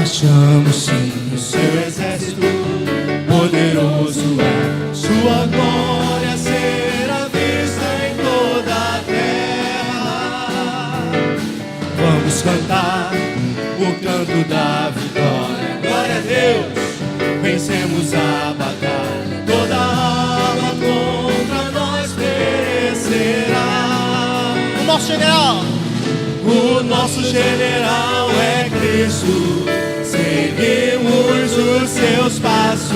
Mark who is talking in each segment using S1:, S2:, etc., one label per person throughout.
S1: marchamos sim, o seu exército poderoso é. Sua glória será vista em toda a terra. Vamos cantar o canto da vitória. Glória a Deus, vencemos a batalha. Toda arma contra nós perecerá.
S2: O nosso general
S1: é Cristo. Seguimos os seus passos.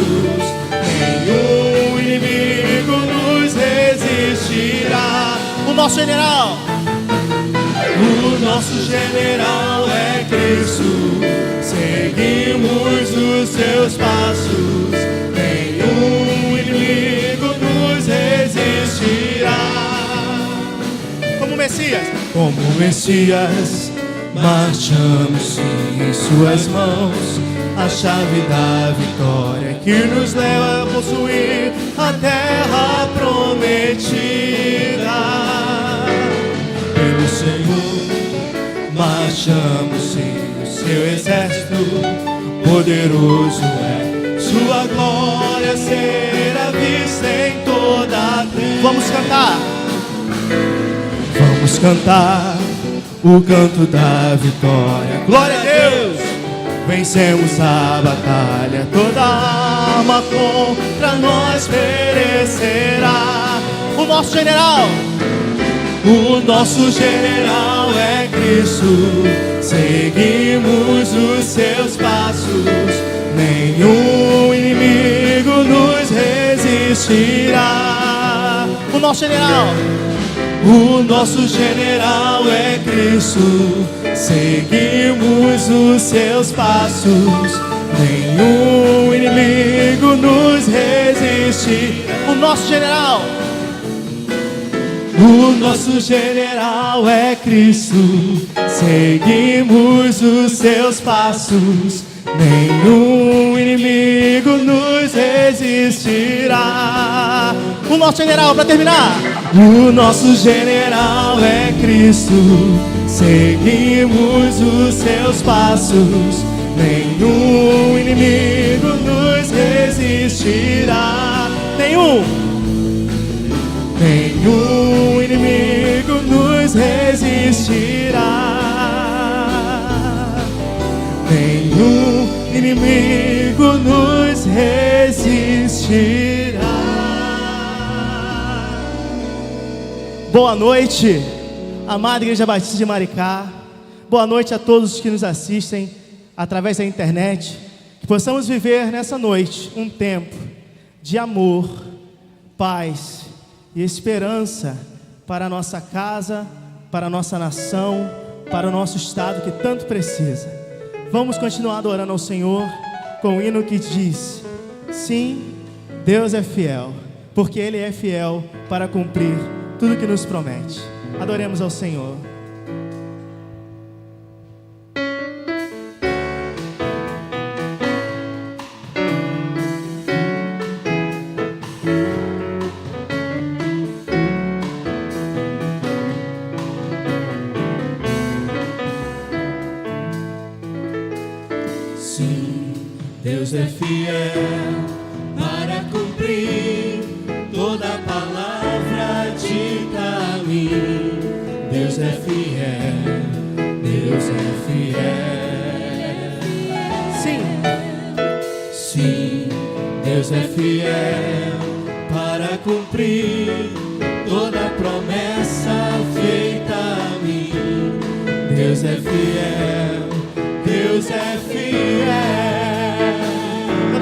S1: Nenhum inimigo nos resistirá.
S2: O nosso general
S1: é Cristo. Seguimos os seus passos. Nenhum inimigo nos resistirá.
S2: Como
S1: Messias, marchamos sim em suas mãos. A chave da vitória que nos leva a possuir a terra prometida. Pelo Senhor marchamos sim, o seu exército poderoso é. Sua glória será vista em toda a terra.
S2: Vamos
S1: cantar o canto da vitória. Glória a Deus, vencemos a batalha. Toda arma contra nós perecerá.
S2: O nosso general
S1: é Cristo. Seguimos os seus passos. Nenhum inimigo nos resistirá.
S2: O nosso
S1: general é Cristo. Seguimos os seus passos. Nenhum inimigo nos resistirá.
S2: O nosso general
S1: é Cristo. Seguimos os seus passos. Nenhum inimigo nos resistirá.
S2: O nosso general, para terminar.
S1: O nosso general é Cristo. Seguimos os seus passos. Nenhum inimigo nos resistirá. Nenhum inimigo nos resistirá. Nenhum inimigo nos resistirá.
S2: Boa noite, amada Igreja Batista de Maricá. Boa noite a todos que nos assistem através da internet. Que possamos viver nessa noite um tempo de amor, paz e esperança para a nossa casa, para a nossa nação, para o nosso estado que tanto precisa. Vamos continuar adorando ao Senhor com o hino que diz: sim, Deus é fiel, porque Ele é fiel para cumprir tudo que nos promete. Adoremos ao Senhor.
S1: Sim, Deus é fiel para cumprir toda a palavra dita a mim. Deus é fiel, Deus é fiel. Sim, Deus é fiel para cumprir toda a promessa feita a mim. Deus é fiel, Deus é fiel.
S2: Eu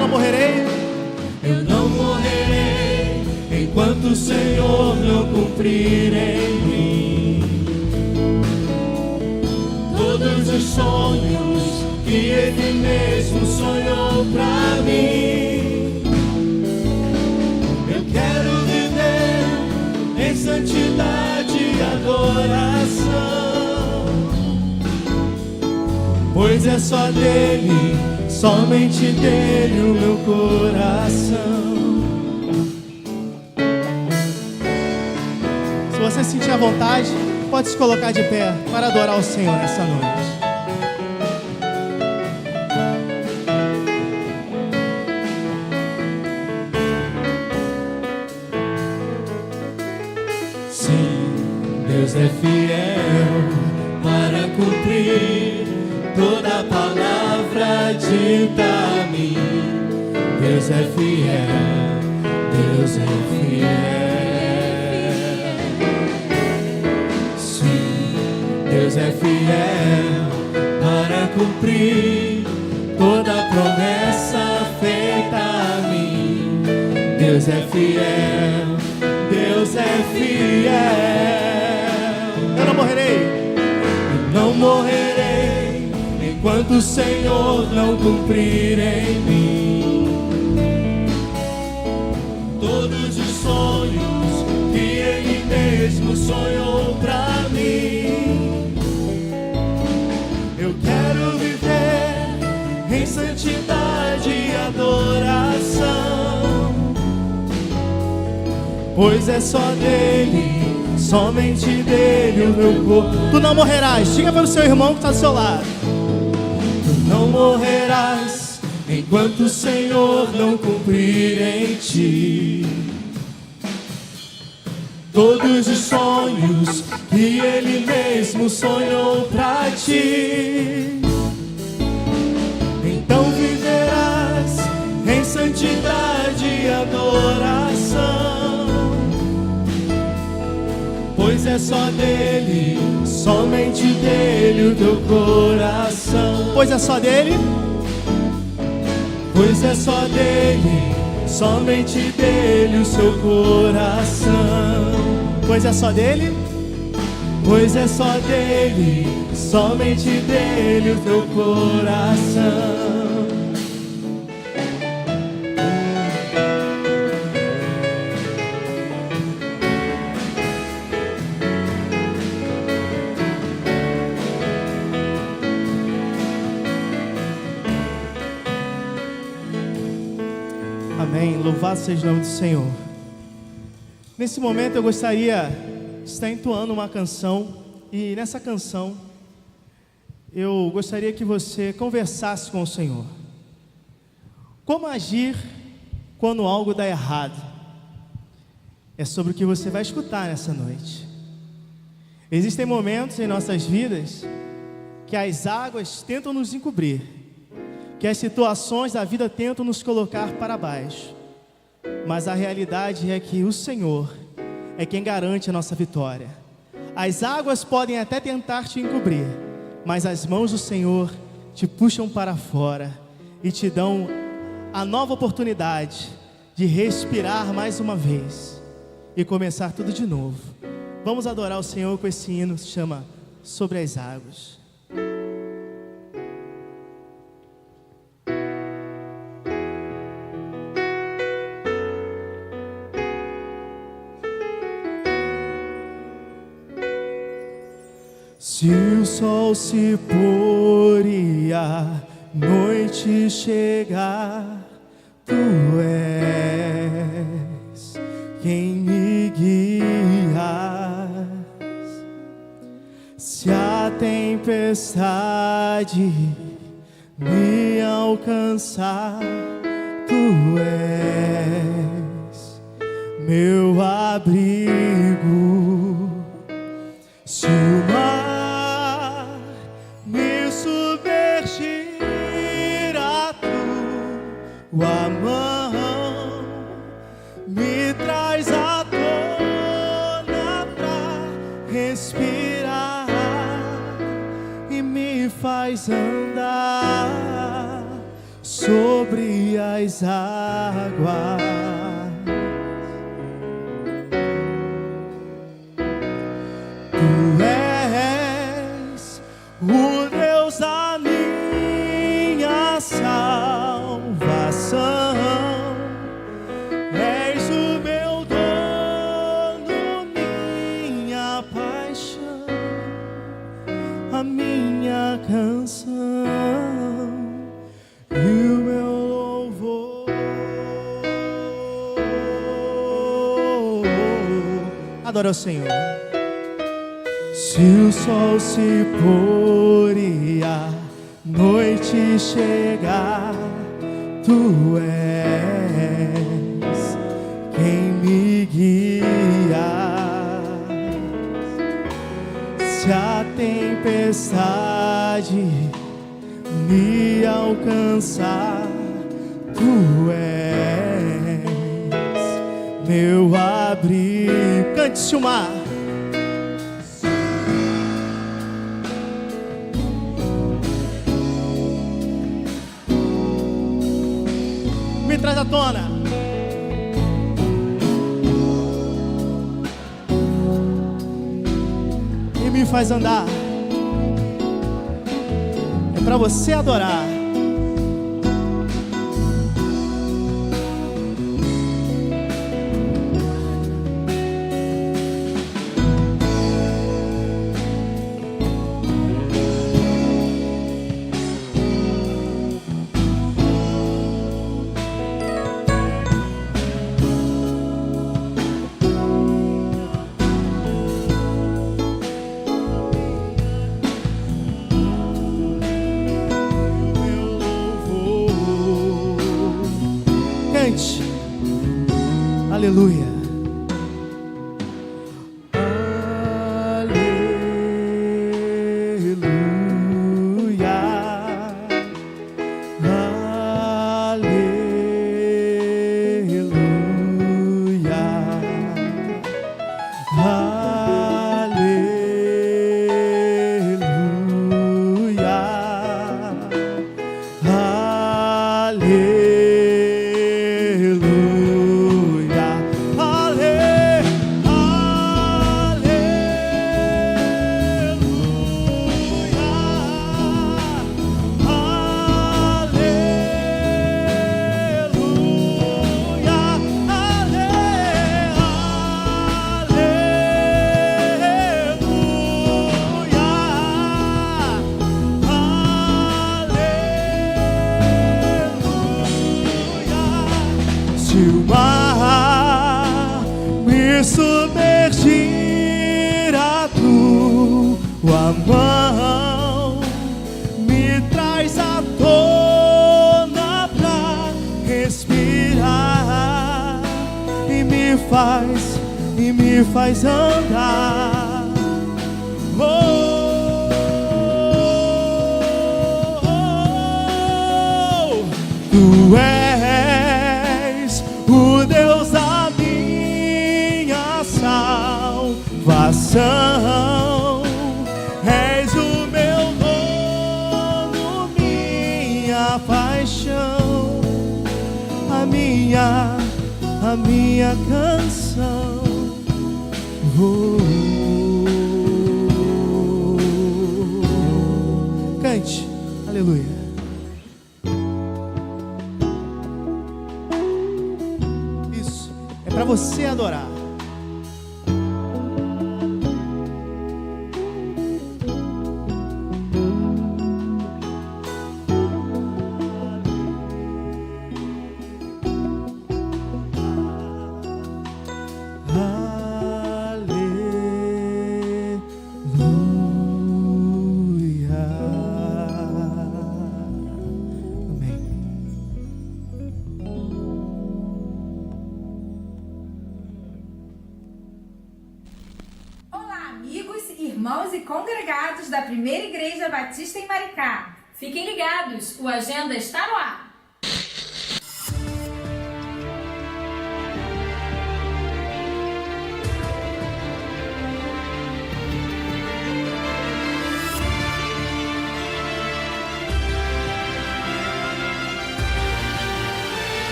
S2: não morrerei
S1: enquanto o Senhor não cumprir em mim todos os sonhos que Ele mesmo sonhou pra mim. Eu quero viver em santidade e adoração, pois é só dele, somente dele o meu coração.
S2: Se você sentir à vontade, pode se colocar de pé para adorar o Senhor nessa noite.
S1: Deus é fiel para cumprir toda palavra dita a mim. Deus é fiel, Deus é fiel. Sim, Deus é fiel para cumprir toda promessa feita a mim. Deus é fiel, Deus é fiel.
S2: Eu não morrerei.
S1: Eu não morrerei enquanto o Senhor não cumprir em mim todos os sonhos que Ele mesmo sonhou pra mim. Eu quero viver em santidade e adoração, pois é só dele, somente dele o meu corpo.
S2: Tu não morrerás. Diga para o seu irmão que está do seu lado.
S1: Tu não morrerás enquanto o Senhor não cumprir em ti todos os sonhos que Ele mesmo sonhou pra ti. Então viverás em santidade e adoração, pois é só dele, somente dele o teu coração.
S2: Pois é só dele.
S1: Pois é só dele, somente dele o seu coração.
S2: Pois é só dele.
S1: Pois é só dele, somente dele o teu coração.
S2: Amém. Louvado seja o nome do Senhor. Nesse momento eu gostaria de estar entoando uma canção. E nessa canção eu gostaria que você conversasse com o Senhor. Como agir quando algo dá errado? É sobre o que você vai escutar nessa noite. Existem momentos em nossas vidas que as águas tentam nos encobrir, que as situações da vida tentam nos colocar para baixo, mas a realidade é que o Senhor é quem garante a nossa vitória. As águas podem até tentar te encobrir, mas as mãos do Senhor te puxam para fora e te dão a nova oportunidade de respirar mais uma vez e começar tudo de novo. Vamos adorar o Senhor com esse hino que se chama Sobre as Águas. Se o sol se pôr e a noite chegar, tu és quem me guias. Se a tempestade me alcançar, tu és meu abrigo. Se o mar me submergir, a tua mão me traz à tona pra respirar e me faz andar sobre as águas. Tu és o Deus da minha salvação, és o meu dono, minha paixão, a minha canção e o meu louvor. Adora o Senhor. Se o sol se pôr e a noite chegar, tu és quem me guia. descansar. Tu és meu abrigo. Cante, Silmar. Me traz à tona. E me faz andar. É pra você adorar. Aleluia. Se o mar me submergir, a tua mão me traz à tona pra respirar e me faz andar. Tu és o Deus da minha salvação, és o meu dono, minha paixão, a minha canção. Cante, aleluia. Para você adorar.
S3: Irmãos e congregados da Primeira Igreja Batista em Maricá.
S4: Fiquem ligados, o Agenda está no ar.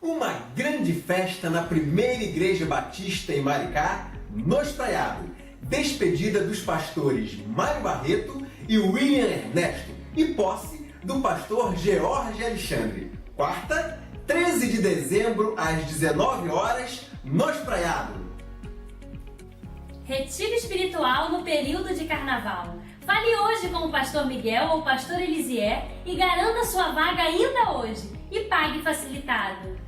S5: Uma grande festa na Primeira Igreja Batista em Maricá, no Estaiado. Despedida dos pastores Mário Barreto e William Ernesto e posse do pastor George Alexandre. Quarta, 13 de dezembro, às 19 horas, no Estaiado.
S4: Retiro espiritual no período de carnaval. Fale hoje com o pastor Miguel ou o pastor Elisier e garanta sua vaga ainda hoje e pague facilitado.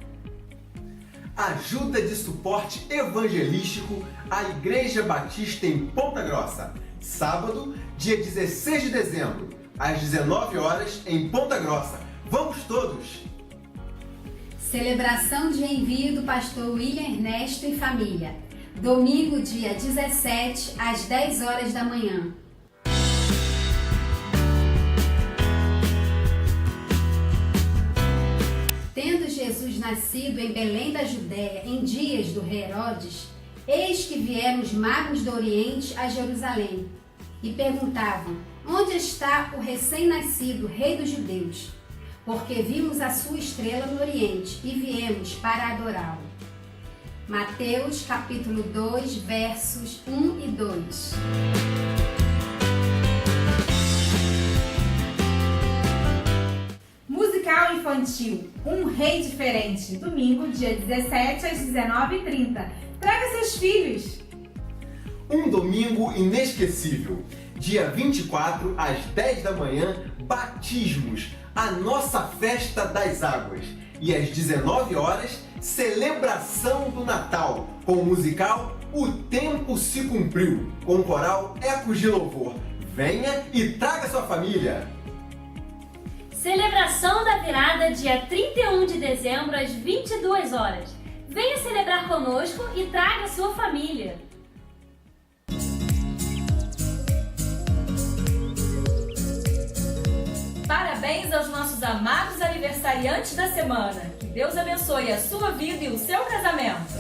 S5: Ajuda de suporte evangelístico à Igreja Batista em Ponta Grossa. Sábado, dia 16 de dezembro, às 19 horas, em Ponta Grossa. Vamos todos!
S6: Celebração de envio do pastor William Ernesto e família. Domingo, dia 17, às 10 horas da manhã. Tendo Jesus nascido em Belém da Judéia em dias do rei Herodes, eis que vieram os magos do Oriente a Jerusalém e perguntavam: onde está o recém-nascido rei dos judeus? Porque vimos a sua estrela no Oriente e viemos para adorá-lo. Mateus capítulo 2, versos 1 e 2.
S3: Musical infantil, Um Rei Diferente, domingo, dia 17 às 19h30. Traga seus filhos!
S5: Um domingo inesquecível. Dia 24, às 10 da manhã, batismos, a nossa festa das águas. E às 19 horas, celebração do Natal, com o musical O Tempo Se Cumpriu, com o coral Ecos de Louvor. Venha e traga sua família!
S4: Celebração da virada, dia 31 de dezembro, às 22 horas. Venha celebrar conosco e traga sua família. Parabéns aos nossos amados aniversariantes da semana. Que Deus abençoe a sua vida e o seu casamento.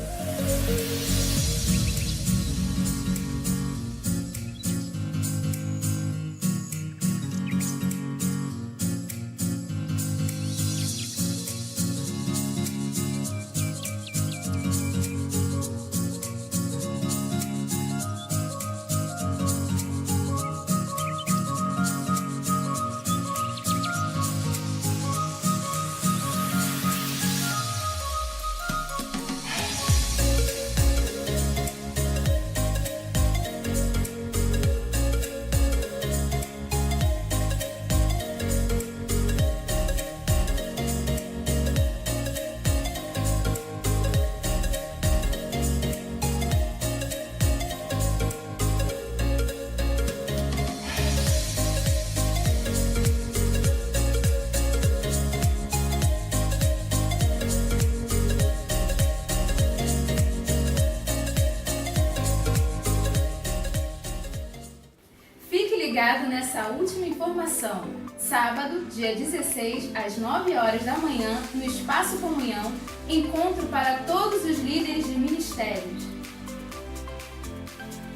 S7: Ligado nessa última informação. Sábado, dia 16, às 9 horas da manhã, no Espaço Comunhão, encontro para todos os líderes de ministérios.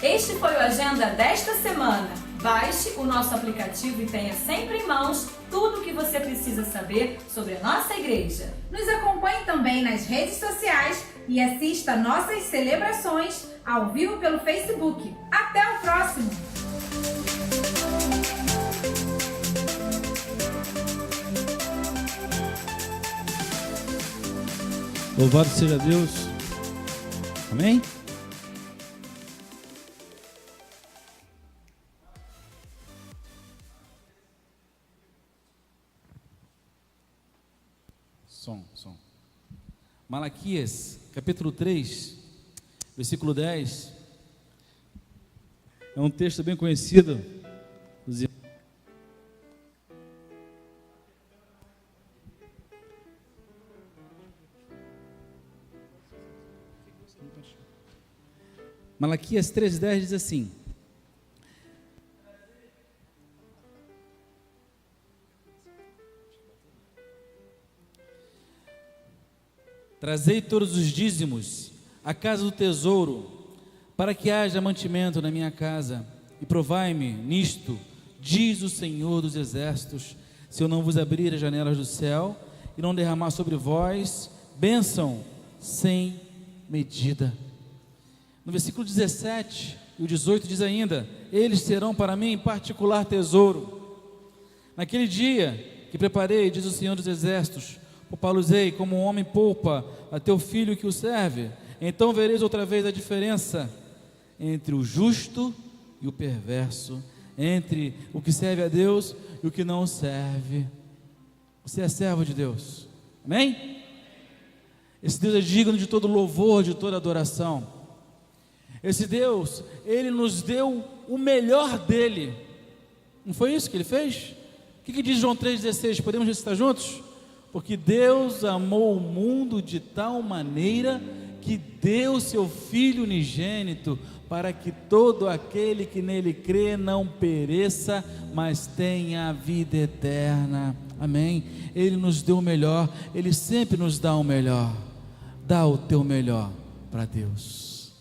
S4: Este foi o Agenda desta semana. Baixe o nosso aplicativo e tenha sempre em mãos tudo o que você precisa saber sobre a nossa igreja.
S3: Nos acompanhe também nas redes sociais e assista nossas celebrações ao vivo pelo Facebook. Até o próximo!
S8: Louvado seja Deus. Amém? Som. Malaquias, capítulo 3, versículo 10. É um texto bem conhecido dos irmãos. Malaquias 3,10 diz assim: trazei todos os dízimos à casa do tesouro, para que haja mantimento na minha casa, e provai-me nisto, diz o Senhor dos Exércitos, se eu não vos abrir as janelas do céu, e não derramar sobre vós bênção sem medida. No versículo 17 e o 18 diz ainda: eles serão para mim particular tesouro. Naquele dia que preparei, diz o Senhor dos Exércitos, poupá-los-ei como um homem poupa a teu filho que o serve. Então vereis outra vez a diferença entre o justo e o perverso, entre o que serve a Deus e o que não serve. Você é servo de Deus, amém? Esse Deus é digno de todo louvor, de toda adoração. Esse Deus, Ele nos deu o melhor dEle. Não foi isso que Ele fez? O que diz João 3,16? Podemos recitar juntos? Porque Deus amou o mundo de tal maneira que deu seu Filho unigênito, para que todo aquele que nele crê não pereça, mas tenha a vida eterna. Amém? Ele nos deu o melhor, Ele sempre nos dá o melhor. Dá o teu melhor para Deus.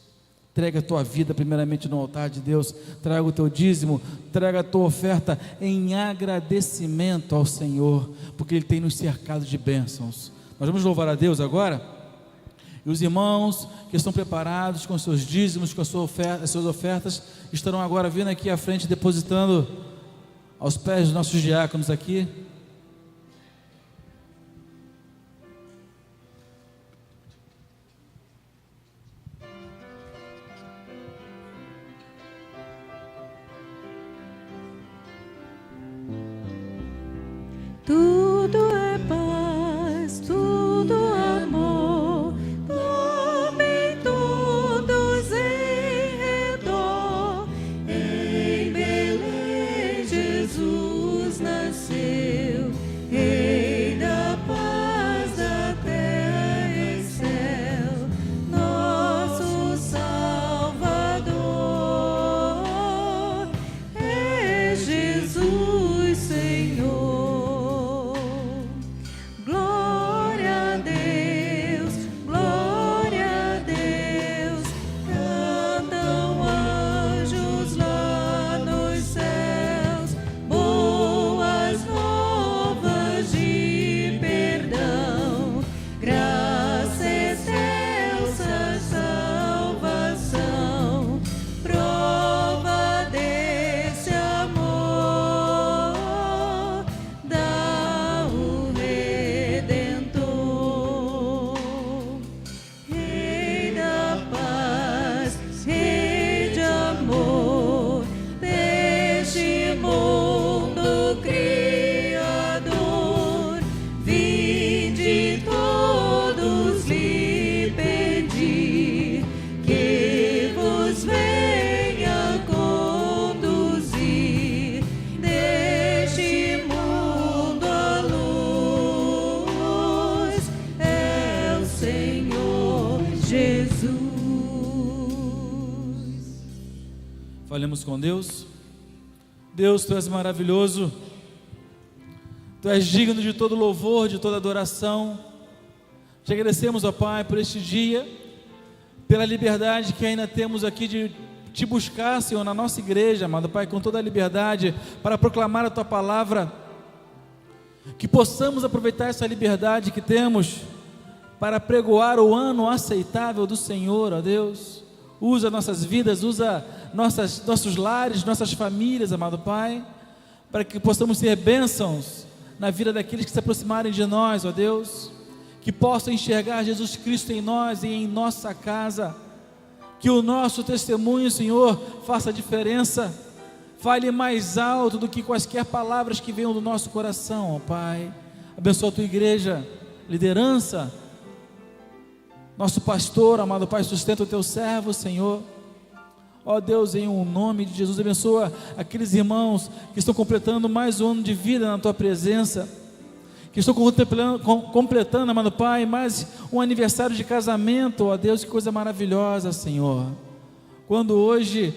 S8: Entrega a tua vida primeiramente no altar de Deus. Traga o teu dízimo, traga a tua oferta em agradecimento ao Senhor, porque Ele tem nos cercado de bênçãos. Nós vamos louvar a Deus agora. E os irmãos que estão preparados com seus dízimos, com as suas ofertas, estarão agora vindo aqui à frente, depositando aos pés dos nossos diáconos aqui.
S9: Tudo é paz, tudo amor, dormem todos em redor. Em Belém Jesus nasceu, Rei da paz da terra e céu, nosso Salvador é Jesus Senhor.
S8: Falemos com Deus. Deus, Tu és maravilhoso, Tu és digno de todo louvor, de toda adoração. Te agradecemos, ó Pai, por este dia, pela liberdade que ainda temos aqui de Te buscar, Senhor, na nossa igreja, amado Pai, com toda a liberdade para proclamar a Tua palavra. Que possamos aproveitar essa liberdade que temos para pregoar o ano aceitável do Senhor, ó Deus. Usa nossas vidas, usa nossos lares, nossas famílias, amado Pai, para que possamos ser bênçãos na vida daqueles que se aproximarem de nós, ó Deus, que possam enxergar Jesus Cristo em nós e em nossa casa, que o nosso testemunho, Senhor, faça diferença, fale mais alto do que quaisquer palavras que venham do nosso coração, ó Pai. Abençoa a Tua igreja, liderança, nosso pastor, amado Pai, sustenta o Teu servo, Senhor. Ó Deus, em um nome de Jesus, abençoa aqueles irmãos que estão completando mais um ano de vida na Tua presença, que estão completando, amado Pai, mais um aniversário de casamento. Ó Deus, que coisa maravilhosa, Senhor. Quando hoje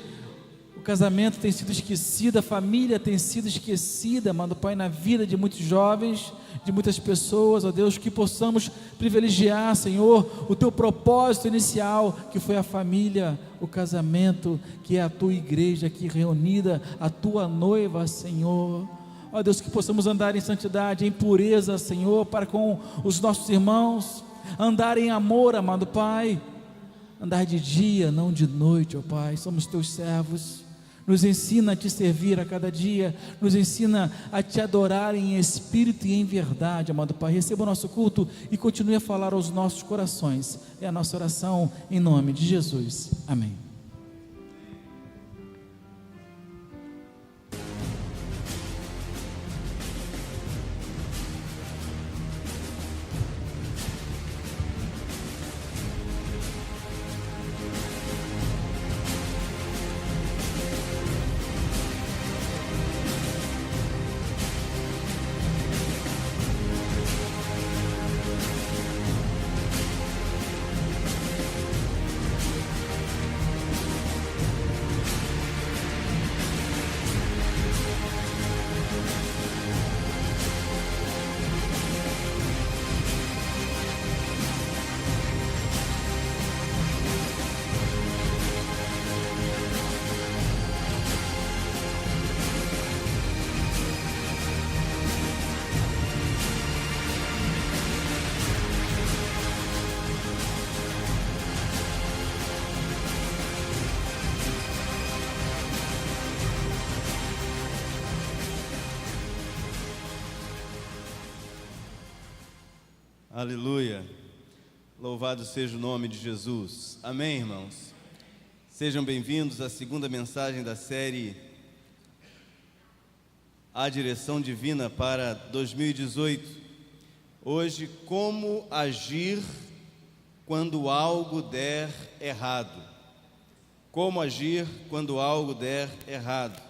S8: o casamento tem sido esquecido, a família tem sido esquecida, amado Pai, na vida de muitos jovens, de muitas pessoas, ó Deus, que possamos privilegiar, Senhor, o Teu propósito inicial, que foi a família, o casamento, que é a Tua igreja aqui reunida, a Tua noiva, Senhor. Ó Deus, que possamos andar em santidade, em pureza, Senhor, para com os nossos irmãos, andar em amor, amado Pai, andar de dia, não de noite, ó Pai. Somos Teus servos. Nos ensina a Te servir a cada dia, nos ensina a Te adorar em espírito e em verdade, amado Pai. Receba o nosso culto e continue a falar aos nossos corações. É a nossa oração em nome de Jesus. Amém.
S10: Aleluia. Louvado seja o nome de Jesus. Amém, irmãos? Sejam bem-vindos à segunda mensagem da série A Direção Divina para 2018. Hoje, como agir quando algo der errado. Como agir quando algo der errado.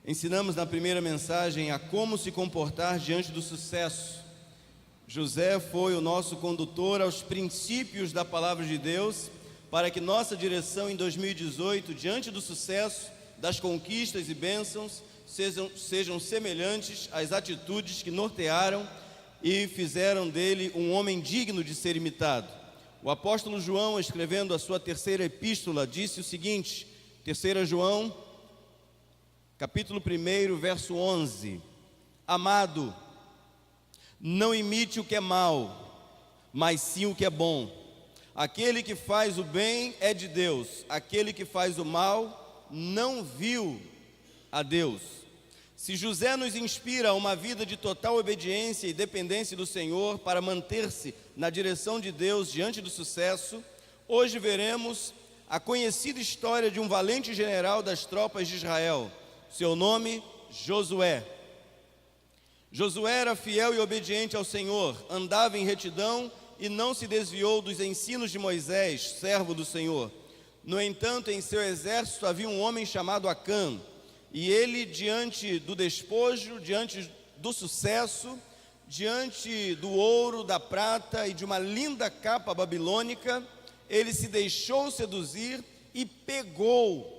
S10: Ensinamos na primeira mensagem a como se comportar diante do sucesso. José foi o nosso condutor aos princípios da palavra de Deus, para que nossa direção em 2018, diante do sucesso, das conquistas e bênçãos, sejam semelhantes às atitudes que nortearam e fizeram dele um homem digno de ser imitado. O apóstolo João, escrevendo a sua terceira epístola, disse o seguinte, 3 João, capítulo 1, verso 11: Amado, não imite o que é mal, mas sim o que é bom. Aquele que faz o bem é de Deus, aquele que faz o mal não viu a Deus. Se José nos inspira a uma vida de total obediência e dependência do Senhor para manter-se na direção de Deus diante do sucesso, hoje veremos a conhecida história de um valente general das tropas de Israel. Seu nome, Josué. Josué era fiel e obediente ao Senhor, andava em retidão e não se desviou dos ensinos de Moisés, servo do Senhor. No entanto, em seu exército havia um homem chamado Acã, e ele, diante do despojo, diante do sucesso, diante do ouro, da prata e de uma linda capa babilônica, ele se deixou seduzir e pegou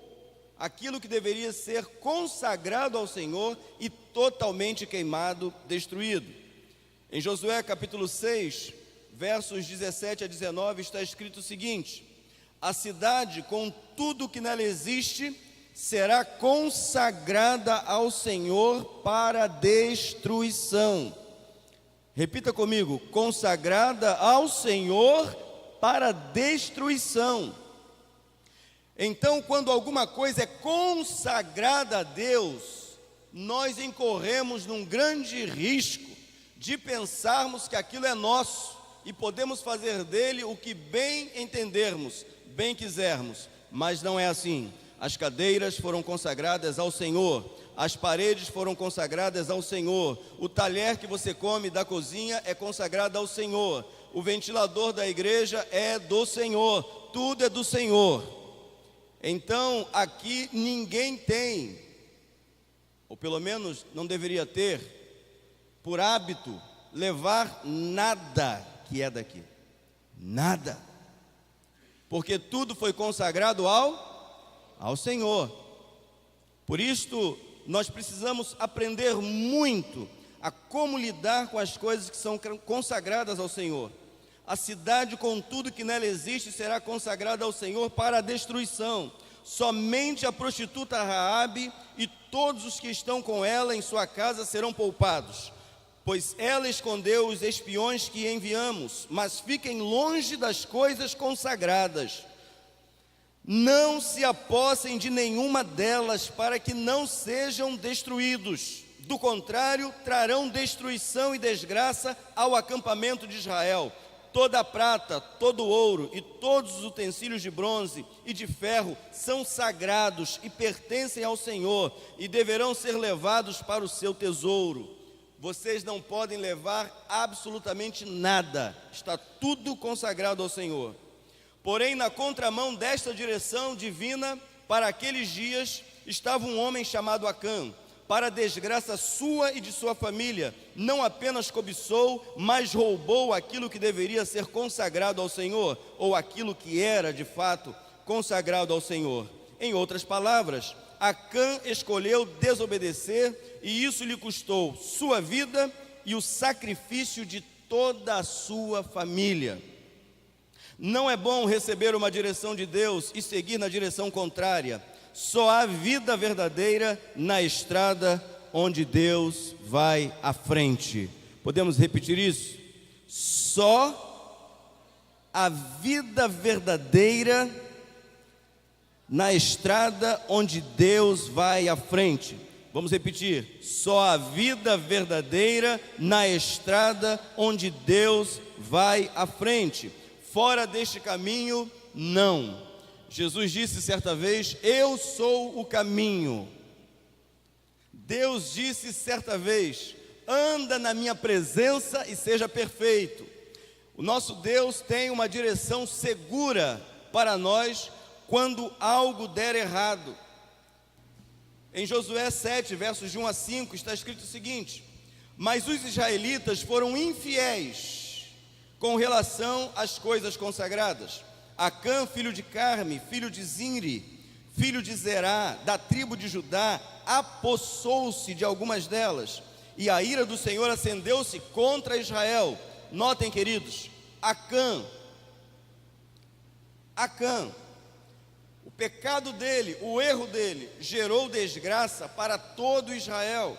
S10: aquilo que deveria ser consagrado ao Senhor e totalmente queimado, destruído. Em Josué capítulo 6, versos 17 a 19, está escrito o seguinte: a cidade, com tudo que nela existe, será consagrada ao Senhor para destruição. Repita comigo: consagrada ao Senhor para destruição. Então, quando alguma coisa é consagrada a Deus, nós incorremos num grande risco de pensarmos que aquilo é nosso e podemos fazer dele o que bem entendermos, bem quisermos, mas não é assim. As cadeiras foram consagradas ao Senhor, as paredes foram consagradas ao Senhor, o talher que você come da cozinha é consagrado ao Senhor, o ventilador da igreja é do Senhor, tudo é do Senhor. Então, aqui ninguém tem, ou pelo menos não deveria ter, por hábito, levar nada que é daqui. Nada. Porque tudo foi consagrado ao Senhor. Por isto, nós precisamos aprender muito a como lidar com as coisas que são consagradas ao Senhor. A cidade, com tudo que nela existe, será consagrada ao Senhor para a destruição. Somente a prostituta Raabe e todos os que estão com ela em sua casa serão poupados, pois ela escondeu os espiões que enviamos. Mas fiquem longe das coisas consagradas. Não se apossem de nenhuma delas, para que não sejam destruídos. Do contrário, trarão destruição e desgraça ao acampamento de Israel. Toda a prata, todo o ouro e todos os utensílios de bronze e de ferro são sagrados e pertencem ao Senhor e deverão ser levados para o seu tesouro. Vocês não podem levar absolutamente nada, está tudo consagrado ao Senhor. Porém, na contramão desta direção divina, para aqueles dias, estava um homem chamado Acã. Para a desgraça sua e de sua família, não apenas cobiçou, mas roubou aquilo que deveria ser consagrado ao Senhor, ou aquilo que era, de fato, consagrado ao Senhor. Em outras palavras, Acã escolheu desobedecer, e isso lhe custou sua vida e o sacrifício de toda a sua família. Não é bom receber uma direção de Deus e seguir na direção contrária. Só há vida verdadeira na estrada onde Deus vai à frente. Podemos repetir isso? Só há vida verdadeira na estrada onde Deus vai à frente. Vamos repetir: só a vida verdadeira na estrada onde Deus vai à frente. Fora deste caminho, não. Jesus disse certa vez: eu sou o caminho. Deus disse certa vez: anda na minha presença e seja perfeito. O nosso Deus tem uma direção segura para nós quando algo der errado. Em Josué 7, versos de 1 a 5, está escrito o seguinte: mas os israelitas foram infiéis com relação às coisas consagradas. Acã, filho de Carme, filho de Zinri, filho de Zerá, da tribo de Judá, apossou-se de algumas delas, e a ira do Senhor acendeu-se contra Israel. Notem, queridos, Acã, o pecado dele, o erro dele, gerou desgraça para todo Israel,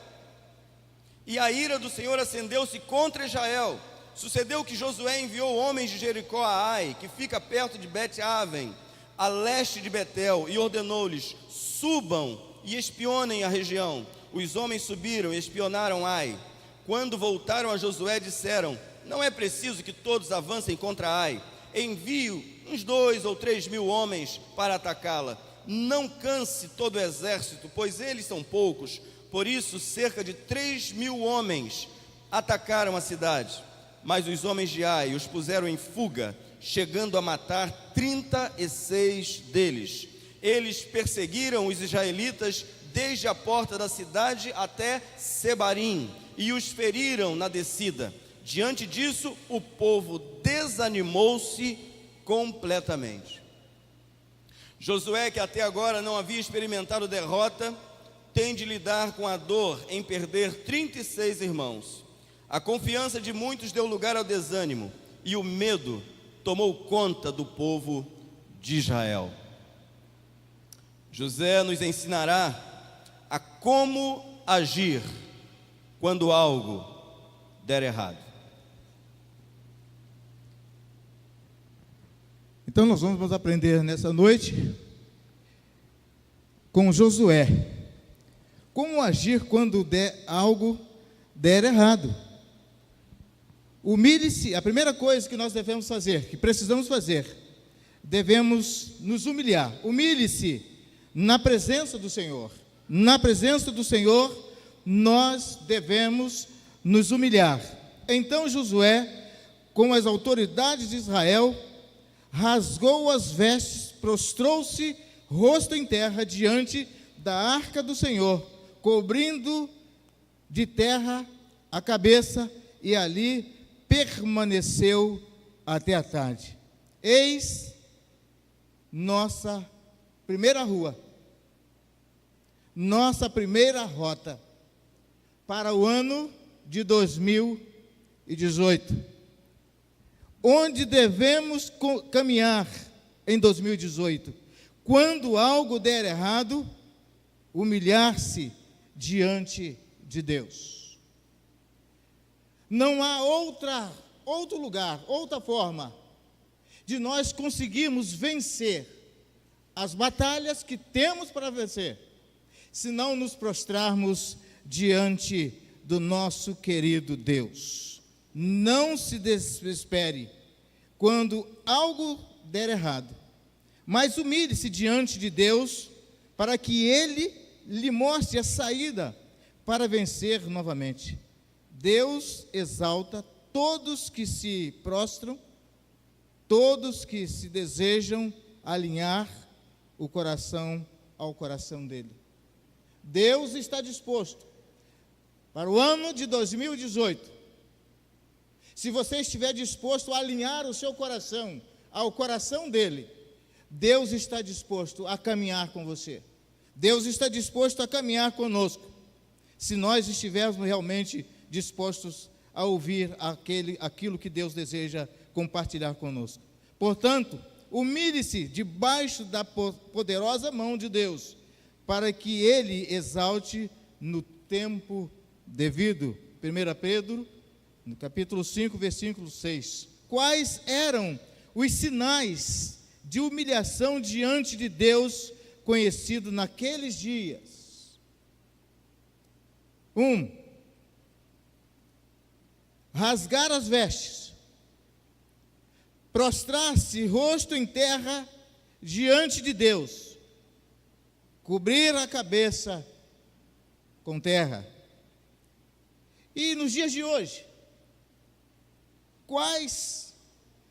S10: e a ira do Senhor acendeu-se contra Israel. Sucedeu que Josué enviou homens de Jericó a Ai, que fica perto de Bet-Aven, a leste de Betel, e ordenou-lhes: subam e espionem a região. Os homens subiram e espionaram Ai. Quando voltaram a Josué, disseram: não é preciso que todos avancem contra Ai. Envie uns 2 ou 3 mil homens para atacá-la. Não canse todo o exército, pois eles são poucos. Por isso, cerca de 3 mil homens atacaram a cidade. Mas os homens de Ai os puseram em fuga, chegando a matar 36 deles. Eles perseguiram os israelitas desde a porta da cidade até Sebarim e os feriram na descida. Diante disso, o povo desanimou-se completamente. Josué, que até agora não havia experimentado derrota, tem de lidar com a dor em perder 36 irmãos. A confiança de muitos deu lugar ao desânimo, e o medo tomou conta do povo de Israel. José nos ensinará a como agir quando algo der errado.
S11: Então nós vamos aprender nessa noite com Josué como agir quando algo der errado. Humilhe-se. A primeira coisa que nós devemos fazer, que precisamos fazer, devemos nos humilhar. Humilhe-se na presença do Senhor. Na presença do Senhor, nós devemos nos humilhar. Então Josué, com as autoridades de Israel, rasgou as vestes, prostrou-se, rosto em terra, diante da arca do Senhor, cobrindo de terra a cabeça, e ali permaneceu até a tarde. Eis nossa primeira rua, nossa primeira rota para o ano de 2018. Onde devemos caminhar em 2018? Quando algo der errado, humilhar-se diante de Deus. Não há outro lugar, outra forma de nós conseguirmos vencer as batalhas que temos para vencer, se não nos prostrarmos diante do nosso querido Deus. Não se desespere quando algo der errado, mas humilhe-se diante de Deus para que Ele lhe mostre a saída para vencer novamente. Deus exalta todos que se prostram, todos que se desejam alinhar o coração ao coração dele. Deus está disposto para o ano de 2018. Se você estiver disposto a alinhar o seu coração ao coração dele, Deus está disposto a caminhar com você. Deus está disposto a caminhar conosco, se nós estivermos realmente dispostos a ouvir aquilo que Deus deseja compartilhar conosco. Portanto, humilhe-se debaixo da poderosa mão de Deus, para que Ele exalte no tempo devido. 1 Pedro, no capítulo 5, versículo 6. Quais eram os sinais de humilhação diante de Deus conhecido naqueles dias? Rasgar as vestes, prostrar-se rosto em terra diante de Deus, cobrir a cabeça com terra. E nos dias de hoje, quais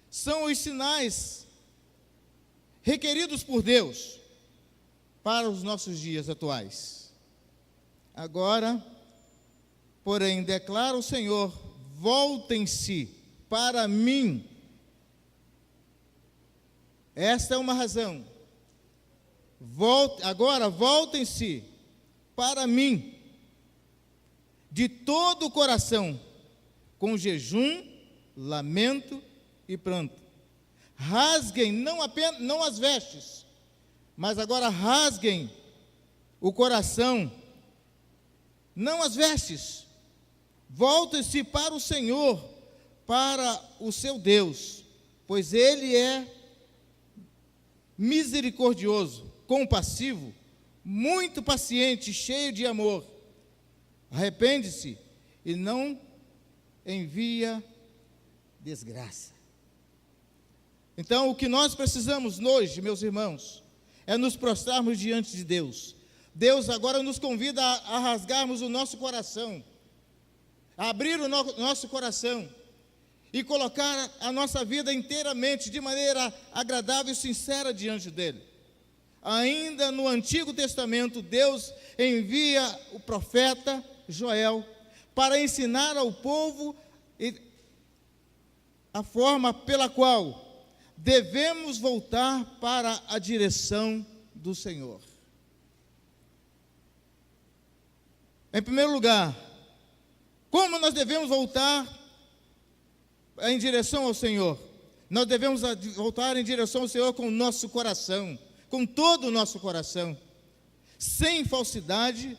S11: são os sinais requeridos por Deus para os nossos dias atuais? Agora, porém, declara o Senhor: voltem-se para mim. Esta é uma razão. Agora voltem-se para mim de todo o coração, com jejum, lamento e pranto. Rasguem não as vestes, mas agora rasguem o coração, não as vestes. Voltem-se para o Senhor, para o seu Deus, pois Ele é misericordioso, compassivo, muito paciente, cheio de amor. Arrepende-se e não envia desgraça. Então, o que nós precisamos hoje, meus irmãos, é nos prostrarmos diante de Deus. Deus agora nos convida a rasgarmos o nosso coração, a abrir o nosso coração e colocar a nossa vida inteiramente, de maneira agradável e sincera diante dEle. Ainda no Antigo Testamento, Deus envia o profeta Joel para ensinar ao povo a forma pela qual devemos voltar para a direção do Senhor. Em primeiro lugar, como nós devemos voltar em direção ao Senhor? Nós devemos voltar em direção ao Senhor com o nosso coração, com todo o nosso coração, sem falsidade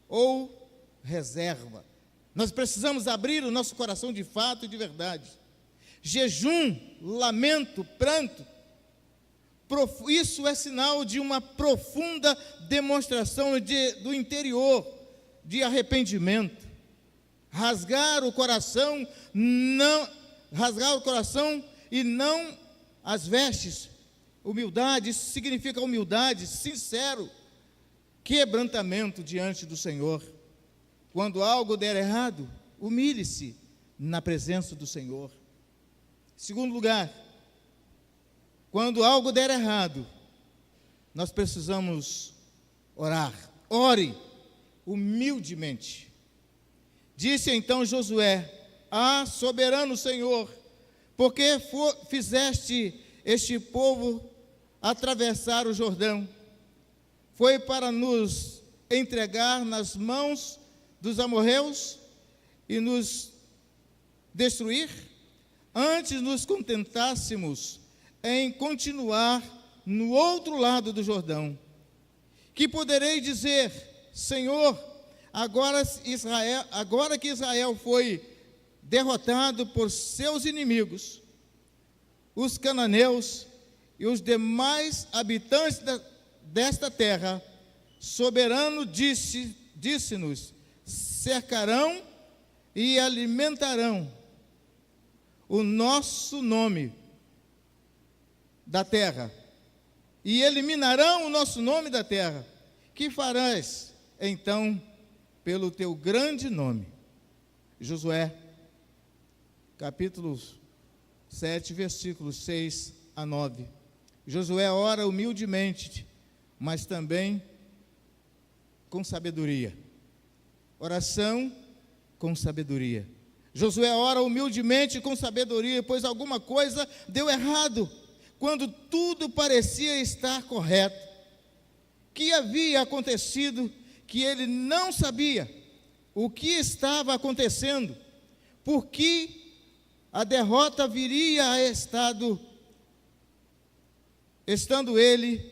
S11: ou reserva. Nós precisamos abrir o nosso coração de fato e de verdade. Jejum, lamento, pranto, isso é sinal de uma profunda demonstração do interior, de arrependimento. Rasgar o coração e não as vestes. Humildade, isso significa humildade, sincero, quebrantamento diante do Senhor. Quando algo der errado, humilhe-se na presença do Senhor. Segundo lugar, quando algo der errado, nós precisamos orar. Ore humildemente. Disse então Josué: soberano Senhor, porque fizeste este povo atravessar o Jordão? Foi para nos entregar nas mãos dos amorreus e nos destruir? Antes nos contentássemos em continuar no outro lado do Jordão. Que poderei dizer: Senhor, agora que Israel foi derrotado por seus inimigos, os cananeus e os demais habitantes desta terra, soberano disse-nos: cercarão e alimentarão o nosso nome da terra, e eliminarão o nosso nome da terra. Que farás então pelo teu grande nome? Josué, capítulo 7, versículos 6 a 9. Josué ora humildemente, mas também com sabedoria. Oração com sabedoria. Josué ora humildemente com sabedoria, pois alguma coisa deu errado, quando tudo parecia estar correto. Que havia acontecido que ele não sabia o que estava acontecendo, porque a derrota viria a estando ele,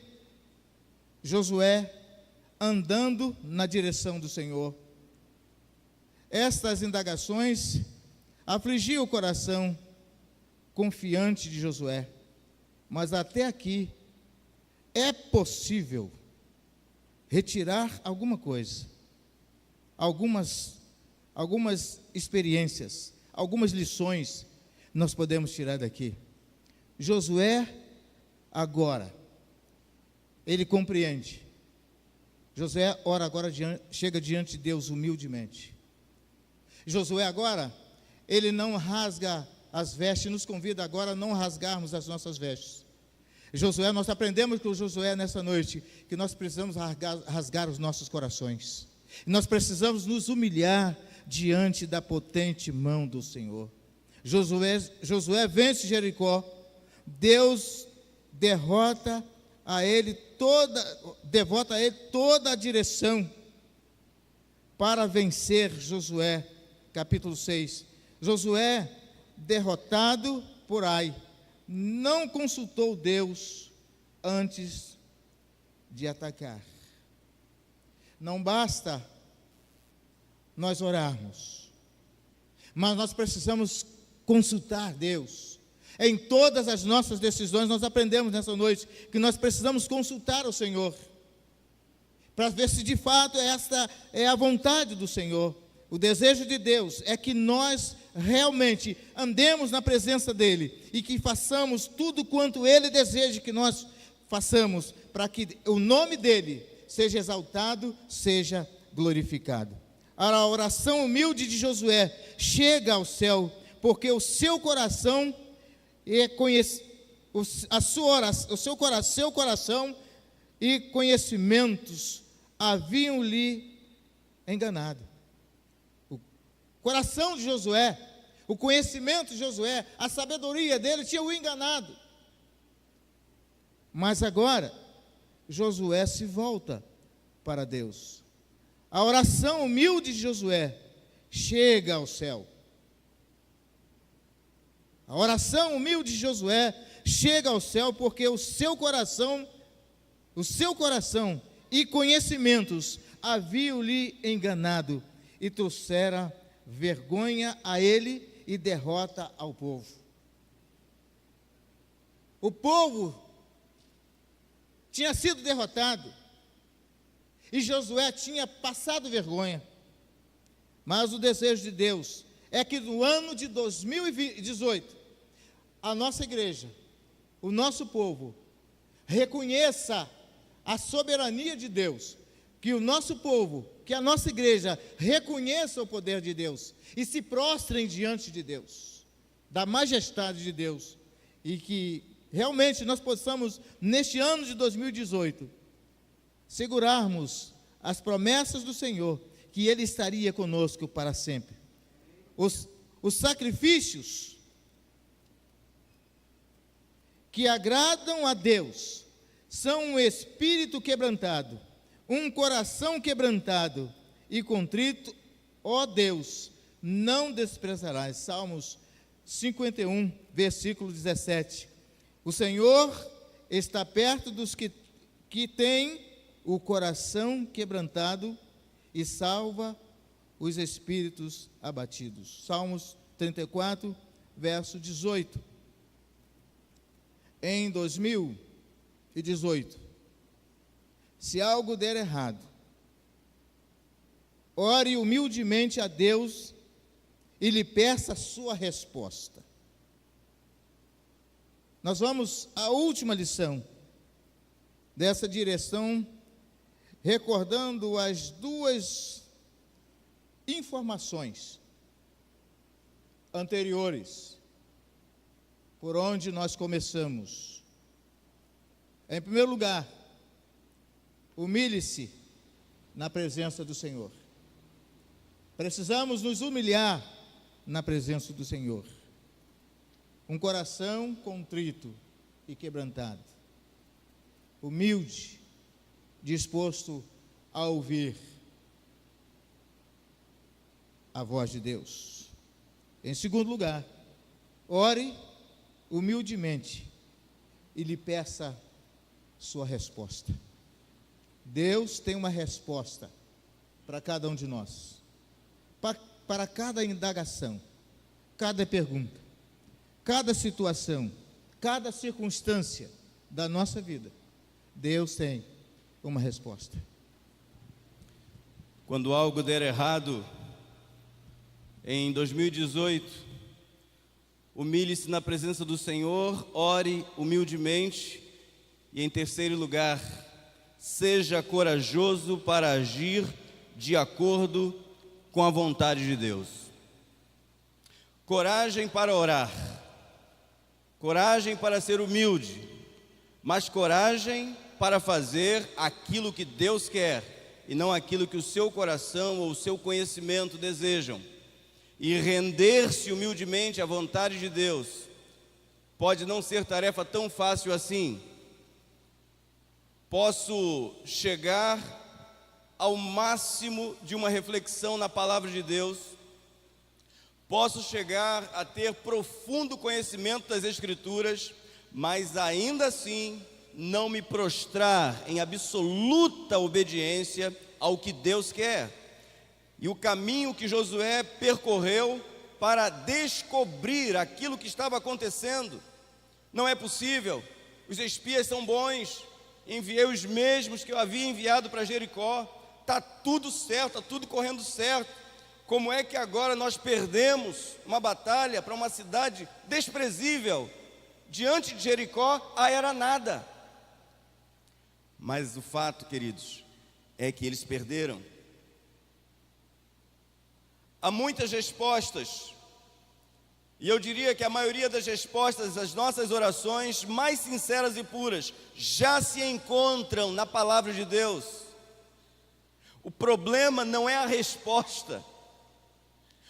S11: Josué, andando na direção do Senhor. Estas indagações afligiam o coração confiante de Josué, mas até aqui é possível retirar alguma coisa, algumas algumas experiências, algumas lições nós podemos tirar daqui. Josué, agora, ele compreende. Josué, ora, agora chega diante de Deus humildemente. Josué, agora, ele não rasga as vestes, nos convida agora a não rasgarmos as nossas vestes. Josué, nós aprendemos com Josué nessa noite, que nós precisamos rasgar os nossos corações. Nós precisamos nos humilhar diante da potente mão do Senhor. Josué vence Jericó, Deus devota a ele toda a direção para vencer Josué, capítulo 6. Josué, derrotado por Ai, não consultou Deus antes de atacar. Não basta nós orarmos, mas nós precisamos consultar Deus. Em todas as nossas decisões, nós aprendemos nessa noite que nós precisamos consultar o Senhor, para ver se de fato esta é a vontade do Senhor. O desejo de Deus é que nós realmente andemos na presença dEle e que façamos tudo quanto Ele deseja que nós façamos, para que o nome dEle seja exaltado, seja glorificado. A oração humilde de Josué chega ao céu, porque o seu coração seu coração e conhecimentos haviam-lhe enganado. O coração de Josué, o conhecimento de Josué, a sabedoria dele tinha o enganado. Mas agora, Josué se volta para Deus. A oração humilde de Josué chega ao céu. A oração humilde de Josué chega ao céu porque o seu coração e conhecimentos haviam-lhe enganado e trouxera vergonha a ele e derrota ao povo. O povo tinha sido derrotado e Josué tinha passado vergonha, mas o desejo de Deus é que no ano de 2018, a nossa igreja, o nosso povo, reconheça a soberania de Deus, que o nosso povo, que a nossa igreja reconheça o poder de Deus e se prostrem diante de Deus, da majestade de Deus, e que realmente nós possamos, neste ano de 2018, segurarmos as promessas do Senhor, que Ele estaria conosco para sempre. Os sacrifícios que agradam a Deus são um espírito quebrantado, um coração quebrantado e contrito, ó Deus, não desprezarás. Salmos 51, versículo 17. O Senhor está perto dos que têm o coração quebrantado e salva os espíritos abatidos. Salmos 34, verso 18. Em 2018, se algo der errado, ore humildemente a Deus e lhe peça a sua resposta. Nós vamos à última lição dessa direção, recordando as duas informações anteriores, por onde nós começamos. Em primeiro lugar, humilhe-se na presença do Senhor. Precisamos nos humilhar na presença do Senhor. Um coração contrito e quebrantado, humilde, disposto a ouvir a voz de Deus. Em segundo lugar, ore humildemente e lhe peça sua resposta. Deus tem uma resposta para cada um de nós, para cada indagação, cada pergunta, cada situação, cada circunstância da nossa vida. Deus tem uma resposta.
S10: Quando algo der errado, em 2018, humilhe-se na presença do Senhor, ore humildemente e, em terceiro lugar, seja corajoso para agir de acordo com a vontade de Deus. Coragem para orar, coragem para ser humilde, mas coragem para fazer aquilo que Deus quer e não aquilo que o seu coração ou o seu conhecimento desejam. E render-se humildemente à vontade de Deus pode não ser tarefa tão fácil assim. Posso chegar ao máximo de uma reflexão na palavra de Deus, posso chegar a ter profundo conhecimento das Escrituras, mas ainda assim não me prostrar em absoluta obediência ao que Deus quer. E o caminho que Josué percorreu para descobrir aquilo que estava acontecendo. Não é possível, os espias são bons, enviei os mesmos que eu havia enviado para Jericó, está tudo certo, está tudo correndo certo. Como é que agora nós perdemos uma batalha para uma cidade desprezível? Diante de Jericó, era nada. Mas o fato, queridos, é que eles perderam. Há muitas respostas, e eu diria que a maioria das respostas às nossas orações mais sinceras e puras já se encontram na palavra de Deus. O problema não é a resposta.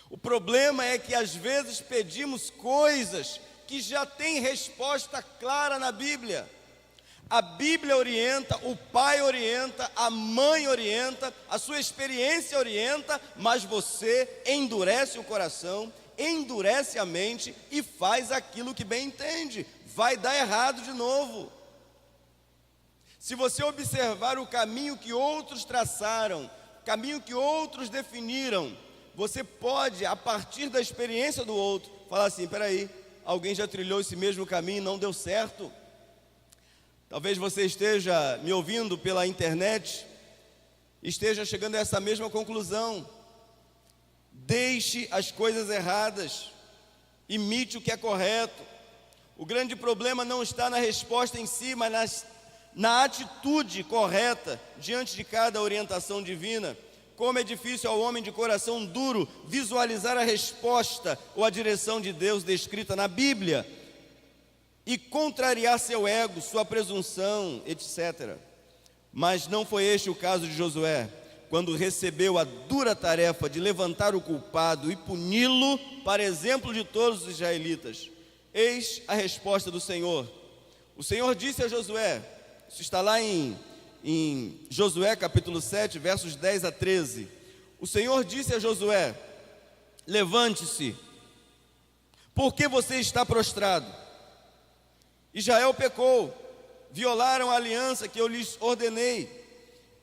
S10: O problema é que às vezes pedimos coisas que já têm resposta clara na Bíblia. A Bíblia orienta, o pai orienta, a mãe orienta, a sua experiência orienta, mas você endurece o coração, endurece a mente e faz aquilo que bem entende. Vai dar errado de novo. Se você observar o caminho que outros traçaram, caminho que outros definiram, você pode, a partir da experiência do outro, falar assim: peraí, alguém já trilhou esse mesmo caminho e não deu certo. Talvez você esteja me ouvindo pela internet, esteja chegando a essa mesma conclusão. Deixe as coisas erradas, imite o que é correto. O grande problema não está na resposta em si, mas na atitude correta diante de cada orientação divina. Como é difícil ao homem de coração duro visualizar a resposta ou a direção de Deus descrita na Bíblia e contrariar seu ego, sua presunção, etc. Mas não foi este o caso de Josué, quando recebeu a dura tarefa de levantar o culpado e puni-lo para exemplo de todos os israelitas. Eis a resposta do Senhor. O Senhor disse a Josué, isso está lá em Josué capítulo 7, versos 10 a 13. O Senhor disse a Josué: levante-se, porque você está prostrado. Israel pecou, violaram a aliança que eu lhes ordenei.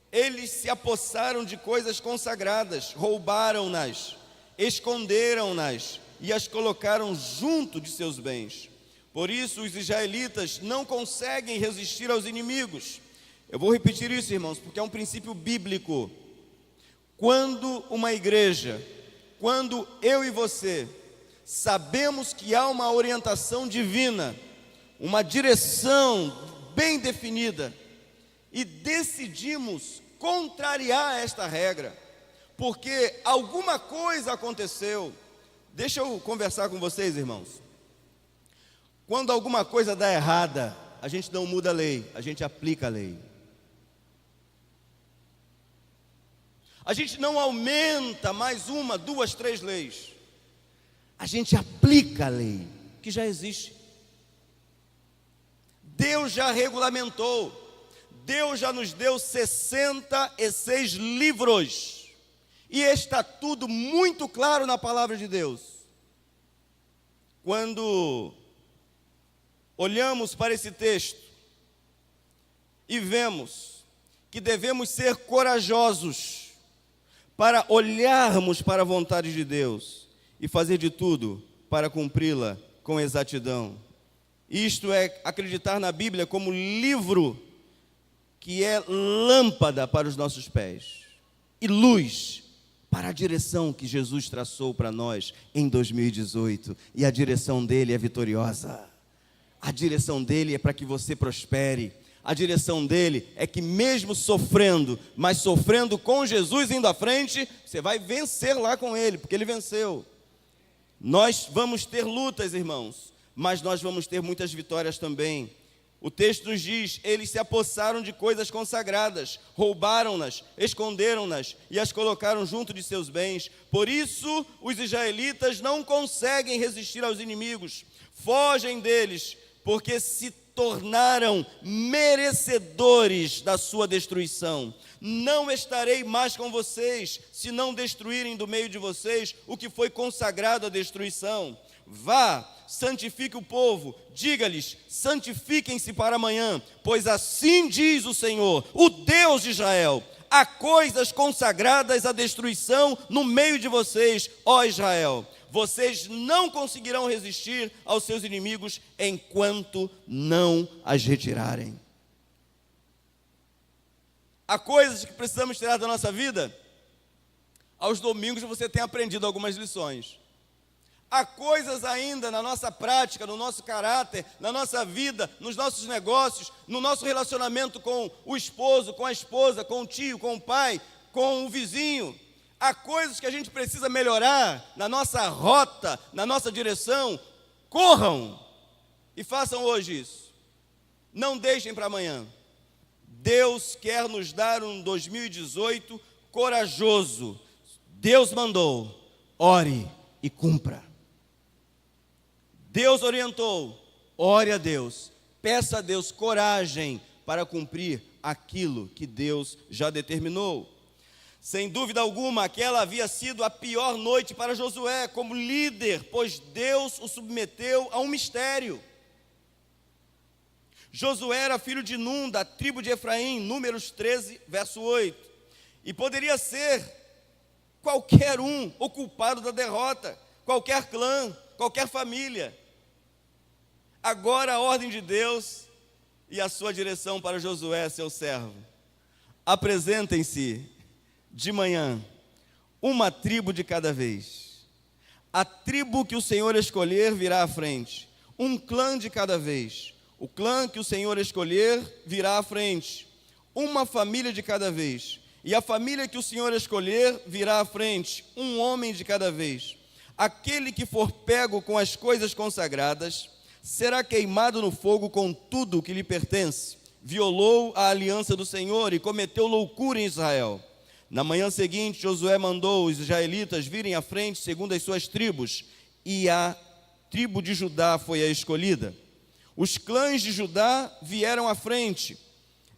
S10: Eles se apossaram de coisas consagradas, roubaram-nas, esconderam-nas e as colocaram junto de seus bens. Por isso os israelitas não conseguem resistir aos inimigos. Eu vou repetir isso, irmãos, porque é um princípio bíblico. Quando uma igreja, quando eu e você sabemos que há uma orientação divina, uma direção bem definida, e decidimos contrariar esta regra, porque alguma coisa aconteceu. Deixa eu conversar com vocês, irmãos. Quando alguma coisa dá errada, a gente não muda a lei, a gente aplica a lei. A gente não aumenta mais uma, duas, três leis. A gente aplica a lei que já existe. Deus já regulamentou, Deus já nos deu 66 livros, e está tudo muito claro na palavra de Deus. Quando olhamos para esse texto e vemos que devemos ser corajosos para olharmos para a vontade de Deus e fazer de tudo para cumpri-la com exatidão. Isto é acreditar na Bíblia como livro que é lâmpada para os nossos pés e luz para para a direção que Jesus traçou para nós em 2018. E a direção dele é vitoriosa. A direção dele é para que você prospere. A direção dele é que mesmo sofrendo, mas sofrendo com Jesus indo à frente, você vai vencer lá com ele, porque ele venceu. Nós vamos ter lutas, irmãos, mas nós vamos ter muitas vitórias também. O texto nos diz: eles se apossaram de coisas consagradas, roubaram-nas, esconderam-nas e as colocaram junto de seus bens. Por isso, os israelitas não conseguem resistir aos inimigos, fogem deles, porque se tornaram merecedores da sua destruição. Não estarei mais com vocês, se não destruírem do meio de vocês o que foi consagrado à destruição. Vá, santifique o povo, diga-lhes, santifiquem-se para amanhã, pois assim diz o Senhor, o Deus de Israel: há coisas consagradas à destruição no meio de vocês, ó Israel. Vocês não conseguirão resistir aos seus inimigos enquanto não as retirarem. Há coisas que precisamos tirar da nossa vida. Aos domingos você tem aprendido algumas lições. Há coisas ainda na nossa prática, no nosso caráter, na nossa vida, nos nossos negócios, no nosso relacionamento com o esposo, com a esposa, com o tio, com o pai, com o vizinho. Há coisas que a gente precisa melhorar na nossa rota, na nossa direção. Corram e façam hoje isso. Não deixem para amanhã. Deus quer nos dar um 2018 corajoso. Deus mandou, ore e cumpra. Deus orientou, ore a Deus, peça a Deus coragem para cumprir aquilo que Deus já determinou. Sem dúvida alguma, aquela havia sido a pior noite para Josué como líder, pois Deus o submeteu a um mistério. Josué era filho de Num, da tribo de Efraim, Números 13, verso 8. E poderia ser qualquer um o culpado da derrota, qualquer clã, qualquer família. Agora a ordem de Deus e a sua direção para Josué, seu servo: apresentem-se de manhã, uma tribo de cada vez. A tribo que o Senhor escolher virá à frente, um clã de cada vez. O clã que o Senhor escolher virá à frente, uma família de cada vez. E a família que o Senhor escolher virá à frente, um homem de cada vez. Aquele que for pego com as coisas consagradas será queimado no fogo com tudo o que lhe pertence. Violou a aliança do Senhor e cometeu loucura em Israel. Na manhã seguinte, Josué mandou os israelitas virem à frente segundo as suas tribos, e a tribo de Judá foi a escolhida. Os clãs de Judá vieram à frente,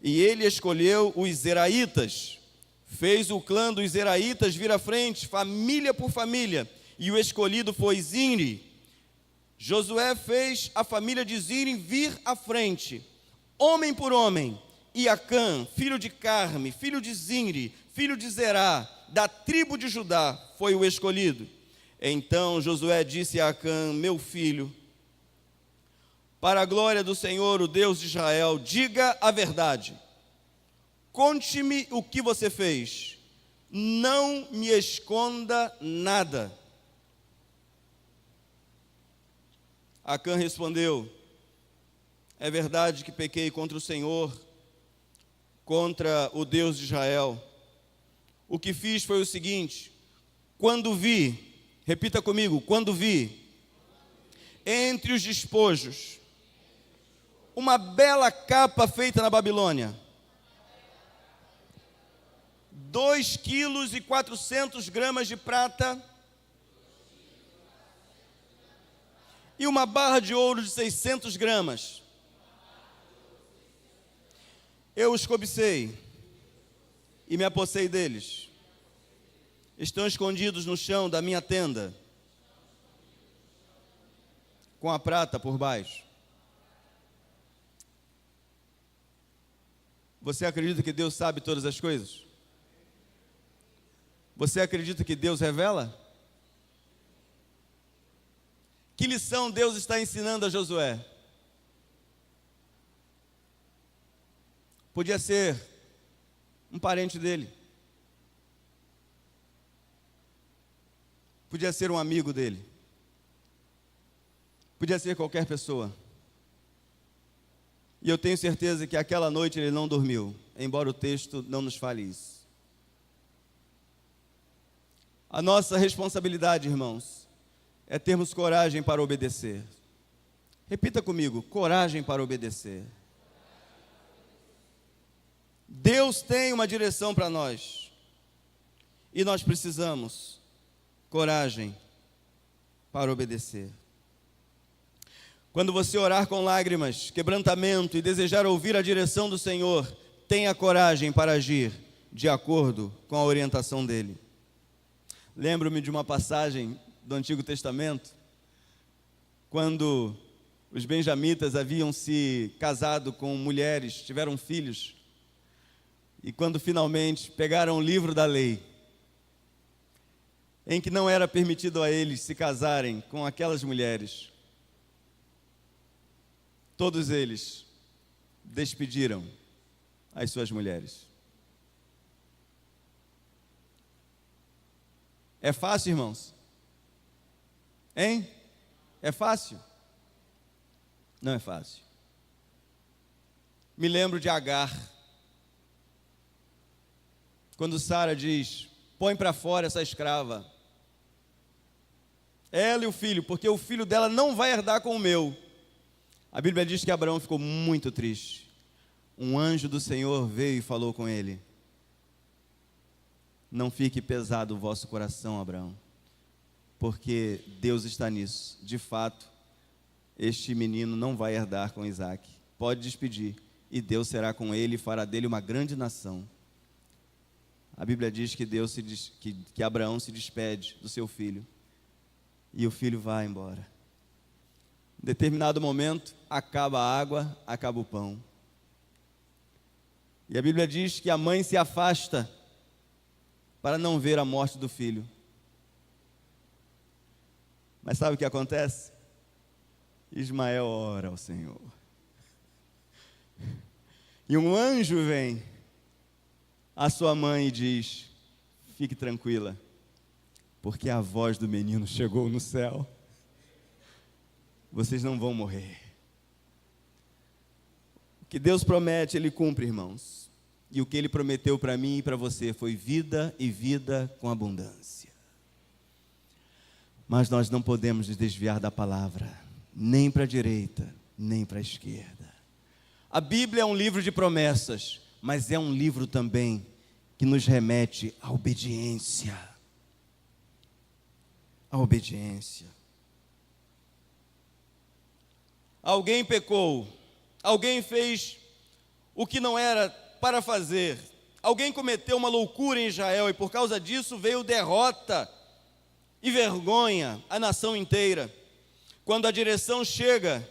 S10: e ele escolheu os zeraitas. Fez o clã dos zeraitas vir à frente, família por família, e o escolhido foi Zinri. Josué fez a família de Zinri vir à frente, homem por homem. E Acã, filho de Carme, filho de Zinri, filho de Zerá, da tribo de Judá, foi o escolhido. Então Josué disse a Acã: meu filho, para a glória do Senhor, o Deus de Israel, diga a verdade. Conte-me o que você fez. Não me esconda nada. Acã respondeu: é verdade que pequei contra o Senhor, contra o Deus de Israel. O que fiz foi o seguinte: quando vi, repita comigo, quando vi, entre os despojos, uma bela capa feita na Babilônia, 2,4 quilos de prata, e uma barra de ouro de 600 gramas. Eu os cobicei e me apossei deles. Estão escondidos no chão da minha tenda, com a prata por baixo. Você acredita que Deus sabe todas as coisas? Você acredita que Deus revela? Que lição Deus está ensinando a Josué? Podia ser um parente dele. podia ser um amigo dele, podia ser qualquer pessoa. E eu tenho certeza que aquela noite ele não dormiu, embora o texto não nos fale isso. A nossa responsabilidade, irmãos, é termos coragem para obedecer. Repita comigo: coragem para obedecer. Deus tem uma direção para nós, e nós precisamos coragem para obedecer. Quando você orar com lágrimas, quebrantamento e desejar ouvir a direção do Senhor, tenha coragem para agir de acordo com a orientação dele. Lembro-me de uma passagem do Antigo Testamento, quando os benjamitas haviam se casado com mulheres, tiveram filhos, e quando finalmente pegaram o livro da lei, em que não era permitido a eles se casarem com aquelas mulheres, todos eles despediram as suas mulheres. É fácil, irmãos? Hein? É fácil? Não é fácil. Me lembro de Agar, quando Sara diz: põe para fora essa escrava, ela e o filho, porque o filho dela não vai herdar com o meu. A Bíblia diz que Abraão ficou muito triste. Um anjo do Senhor veio e falou com ele: não fique pesado o vosso coração, Abraão, porque Deus está nisso. De fato, este menino não vai herdar com Isaque. Pode despedir, e Deus será com ele e fará dele uma grande nação. A Bíblia diz que que Abraão se despede do seu filho, e o filho vai embora. Em determinado momento, acaba a água, acaba o pão. E a Bíblia diz que a mãe se afasta para não ver a morte do filho. Mas sabe o que acontece? Ismael ora ao Senhor, e um anjo vem à sua mãe e diz: fique tranquila, porque a voz do menino chegou no céu. Vocês não vão morrer. O que Deus promete, Ele cumpre, irmãos. E o que Ele prometeu para mim e para você foi vida e vida com abundância. Mas nós não podemos nos desviar da palavra, nem para a direita, nem para a esquerda. A Bíblia é um livro de promessas, mas é um livro também que nos remete à obediência. A obediência. Alguém pecou, alguém fez o que não era para fazer, alguém cometeu uma loucura em Israel e por causa disso veio derrota e vergonha à nação inteira. Quando a direção chega,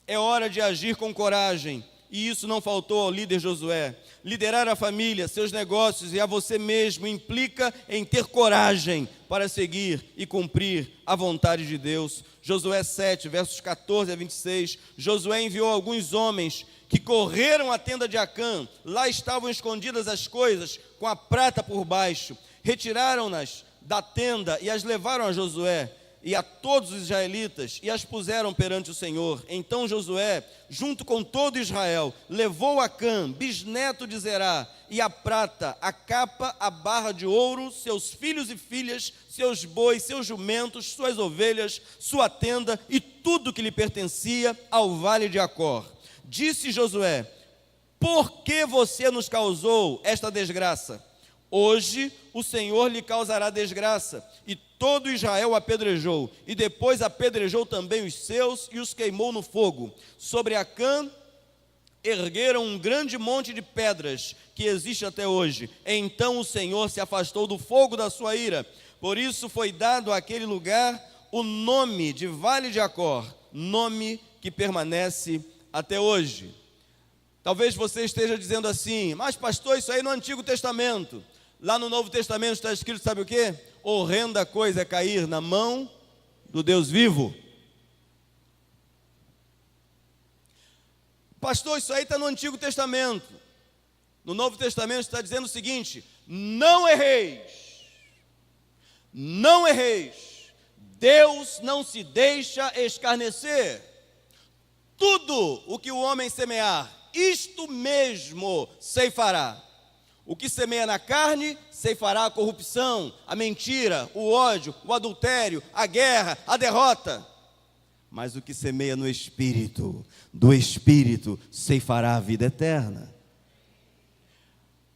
S10: é hora de agir com coragem, e isso não faltou ao líder Josué. Liderar a família, seus negócios e a você mesmo implica em ter coragem para seguir e cumprir a vontade de Deus. Josué 7, versos 14 a 26, Josué enviou alguns homens que correram à tenda de Acã. Lá estavam escondidas as coisas com a prata por baixo. Retiraram-nas da tenda e as levaram a Josué e a todos os israelitas, e as puseram perante o Senhor. Então Josué, junto com todo Israel, levou Acã, bisneto de Zerá, e a prata, a capa, a barra de ouro, seus filhos e filhas, seus bois, seus jumentos, suas ovelhas, sua tenda e tudo que lhe pertencia ao vale de Acor. Disse Josué: por que você nos causou esta desgraça? Hoje o Senhor lhe causará desgraça. E todo Israel apedrejou, e depois apedrejou também os seus e os queimou no fogo. Sobre Acã ergueram um grande monte de pedras, que existe até hoje. Então o Senhor se afastou do fogo da sua ira. Por isso foi dado àquele lugar o nome de Vale de Acor, nome que permanece até hoje. Talvez você esteja dizendo assim: mas pastor, isso aí no Antigo Testamento. Lá no Novo Testamento está escrito, sabe o quê? Horrenda coisa é cair na mão do Deus vivo. Pastor, isso aí está no Antigo Testamento. No Novo Testamento está dizendo o seguinte: não erreis. Não erreis. Deus não se deixa escarnecer. Tudo o que o homem semear, isto mesmo ceifará. O que semeia na carne, ceifará a corrupção, a mentira, o ódio, o adultério, a guerra, a derrota. Mas o que semeia no Espírito, do Espírito ceifará a vida eterna.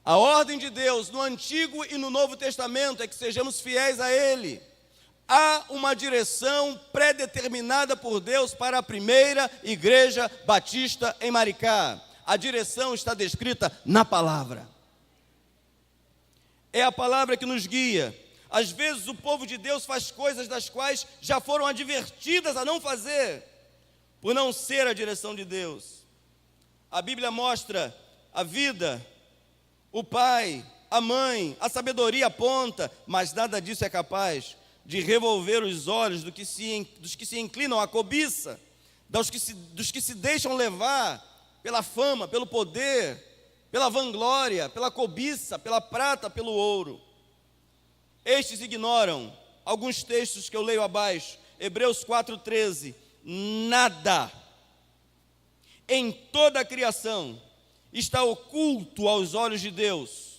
S10: A ordem de Deus no Antigo e no Novo Testamento é que sejamos fiéis a Ele. Há uma direção pré-determinada por Deus para a primeira igreja batista em Maricá. A direção está descrita na palavra. É a palavra que nos guia. Às vezes o povo de Deus faz coisas das quais já foram advertidas a não fazer, por não ser a direção de Deus. A Bíblia mostra a vida, o pai, a mãe, a sabedoria aponta, mas nada disso é capaz de revolver os olhos dos que se inclinam à cobiça, dos que se deixam levar pela fama, pelo poder, pela vanglória, pela cobiça, pela prata, pelo ouro. Estes ignoram alguns textos que eu leio abaixo, Hebreus 4,13, nada em toda a criação está oculto aos olhos de Deus.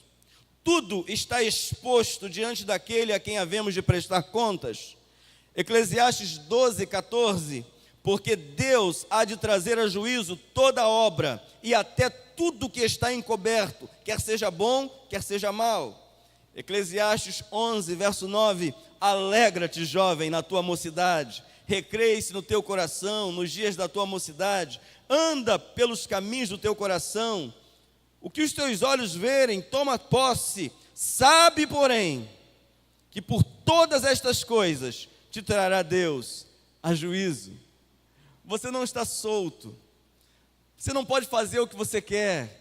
S10: Tudo está exposto diante daquele a quem havemos de prestar contas. Eclesiastes 12,14, porque Deus há de trazer a juízo toda obra e até tudo que está encoberto, quer seja bom, quer seja mal. Eclesiastes 11, verso 9, alegra-te, jovem, na tua mocidade, recreie-se no teu coração, nos dias da tua mocidade, anda pelos caminhos do teu coração, o que os teus olhos verem, toma posse, sabe, porém, que por todas estas coisas te trará Deus a juízo. Você não está solto, você não pode fazer o que você quer,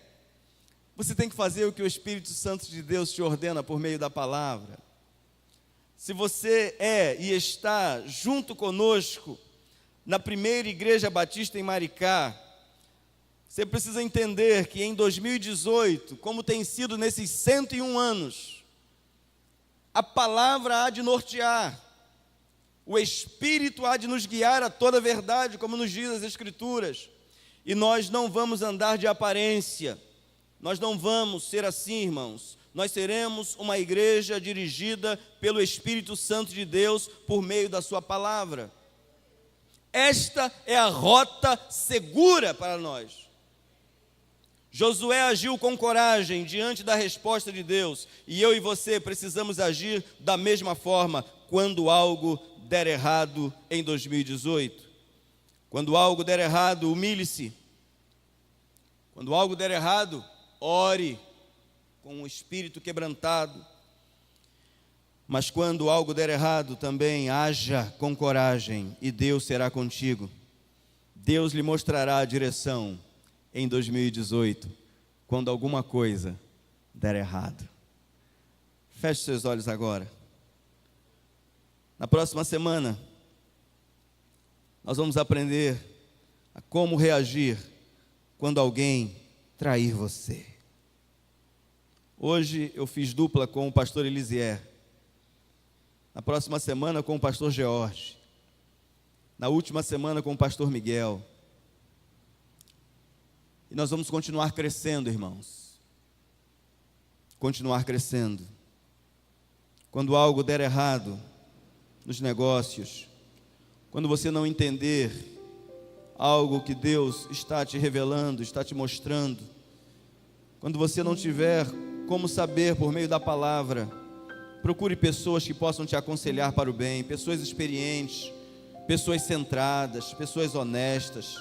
S10: você tem que fazer o que o Espírito Santo de Deus te ordena por meio da palavra. Se você é e está junto conosco na primeira igreja batista em Maricá, você precisa entender que em 2018, como tem sido nesses 101 anos, a palavra há de nortear, o Espírito há de nos guiar a toda a verdade, como nos diz as Escrituras, e nós não vamos andar de aparência, nós não vamos ser assim, irmãos, nós seremos uma igreja dirigida pelo Espírito Santo de Deus por meio da sua palavra. Esta é a rota segura para nós. Josué agiu com coragem diante da resposta de Deus, e eu e você precisamos agir da mesma forma quando algo der errado em 2018. Quando algo der errado, humilhe-se. Quando algo der errado, ore com o espírito quebrantado. Mas quando algo der errado, também haja com coragem, e Deus será contigo. Deus lhe mostrará a direção em 2018, quando alguma coisa der errado. Feche seus olhos agora. Na próxima semana, nós vamos aprender a como reagir quando alguém trair você. Hoje eu fiz dupla com o pastor Elisier. Na próxima semana com o pastor George. Na última semana com o pastor Miguel. E nós vamos continuar crescendo, irmãos. Continuar crescendo. Quando algo der errado nos negócios, quando você não entender algo que Deus está te revelando, está te mostrando, quando você não tiver como saber por meio da palavra, procure pessoas que possam te aconselhar para o bem, pessoas experientes, pessoas centradas, pessoas honestas,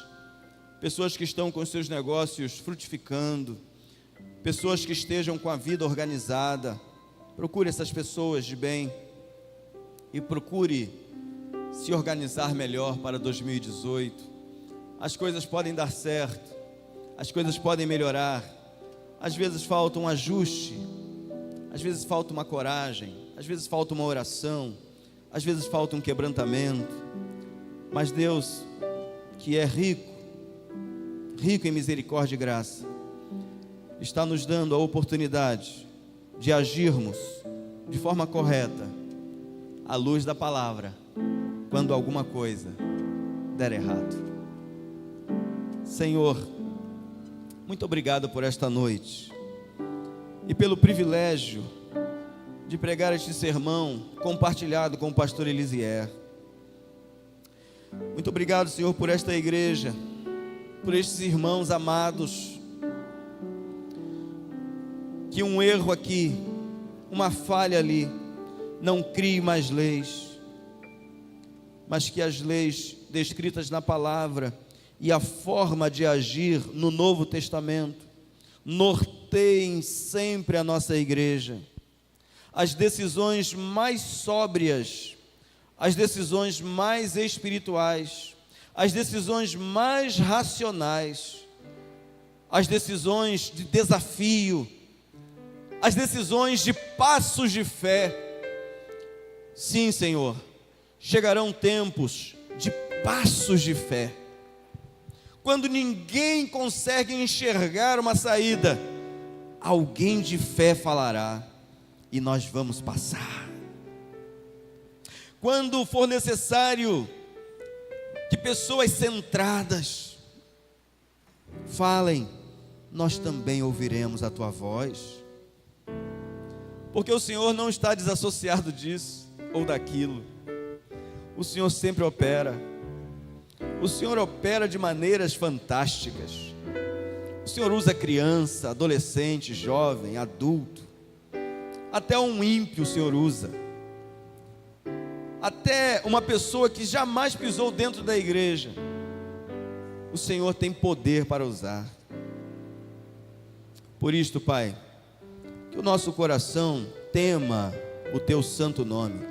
S10: pessoas que estão com seus negócios frutificando, pessoas que estejam com a vida organizada. Procure essas pessoas de bem e procure se organizar melhor para 2018. As coisas podem dar certo, as coisas podem melhorar. Às vezes falta um ajuste, às vezes falta uma coragem, às vezes falta uma oração, às vezes falta um quebrantamento. Mas Deus, que é rico em misericórdia e graça, está nos dando a oportunidade de agirmos de forma correta, à luz da palavra, quando alguma coisa der errado. Senhor, muito obrigado por esta noite e pelo privilégio de pregar este sermão compartilhado com o pastor Elisier. Muito obrigado, Senhor, por esta igreja, por estes irmãos amados, que um erro aqui, uma falha ali, não crie mais leis, mas que as leis descritas na palavra e a forma de agir no Novo Testamento norteiem sempre a nossa igreja. As decisões mais sóbrias, as decisões mais espirituais, as decisões mais racionais, as decisões de desafio, as decisões de passos de fé. Sim, Senhor, chegarão tempos de passos de fé, quando ninguém consegue enxergar uma saída, alguém de fé falará e nós vamos passar. Quando for necessário que pessoas centradas falem, nós também ouviremos a tua voz, porque o Senhor não está desassociado disso ou daquilo. O Senhor sempre opera. O Senhor opera de maneiras fantásticas. O Senhor usa criança, adolescente, jovem, adulto, até um ímpio o Senhor usa, até uma pessoa que jamais pisou dentro da igreja, o Senhor tem poder para usar. Por isto, Pai, que o nosso coração tema o teu santo nome,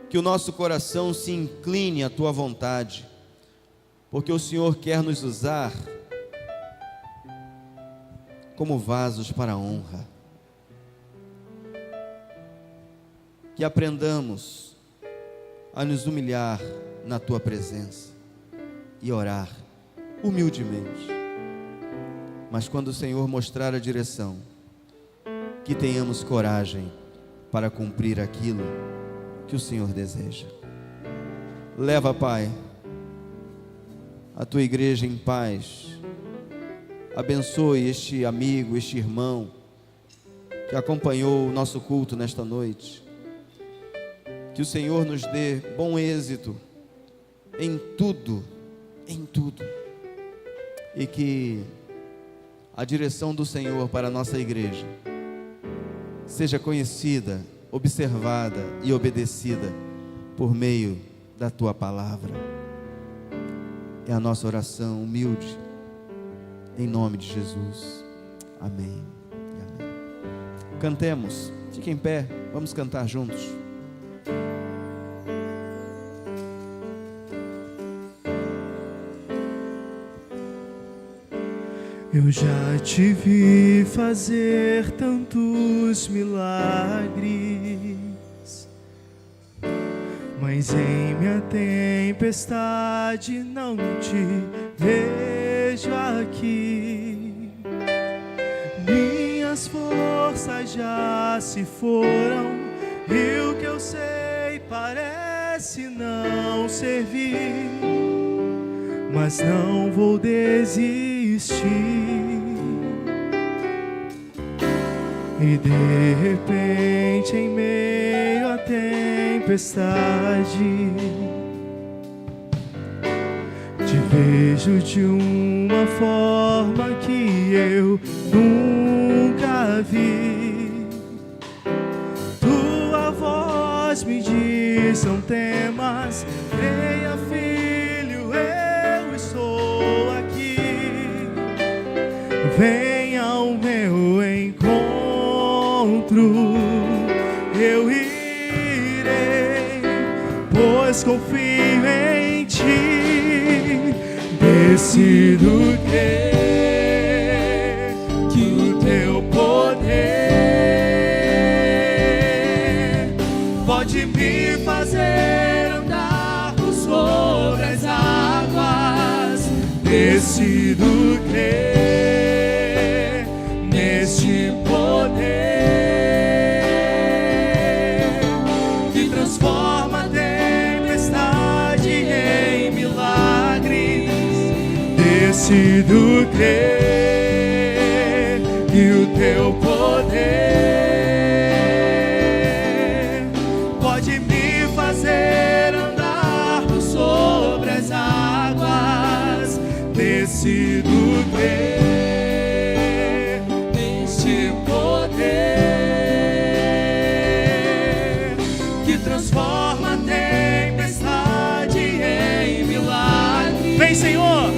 S10: que o nosso coração se incline à tua vontade, porque o Senhor quer nos usar como vasos para a honra. Que aprendamos a nos humilhar na tua presença e orar humildemente, mas quando o Senhor mostrar a direção, que tenhamos coragem para cumprir aquilo que o Senhor deseja. Leva, Pai, a tua igreja em paz. Abençoe este amigo, este irmão que acompanhou o nosso culto nesta noite. Que o Senhor nos dê bom êxito em tudo, e que a direção do Senhor para a nossa igreja seja conhecida, observada e obedecida por meio da tua palavra. É a nossa oração humilde, em nome de Jesus. Amém e amém. Cantemos, fique em pé, vamos cantar juntos.
S1: Eu já te vi fazer tantos milagres, mas em minha tempestade não te vejo aqui. Minhas forças já se foram e o que eu sei parece não servir, mas não vou desistir. E de repente, em meio à tempestade, te vejo de uma forma que eu nunca vi. Tua voz me diz: não temas, creia, filho, eu estou aqui. Venha ao meu encontro, eu irei, pois confio em ti. Decido crer que o teu poder pode me fazer andar por sobre as águas. Decido crer neste poder que transforma a tempestade decido crer que o teu poder pode me fazer andar sobre as águas. Decido crer neste poder que transforma a tempestade em milagre. Vem, Senhor!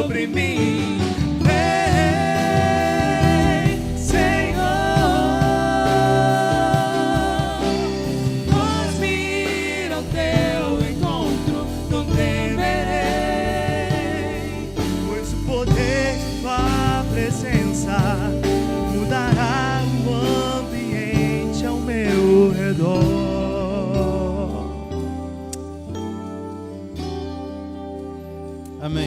S1: Sobre mim.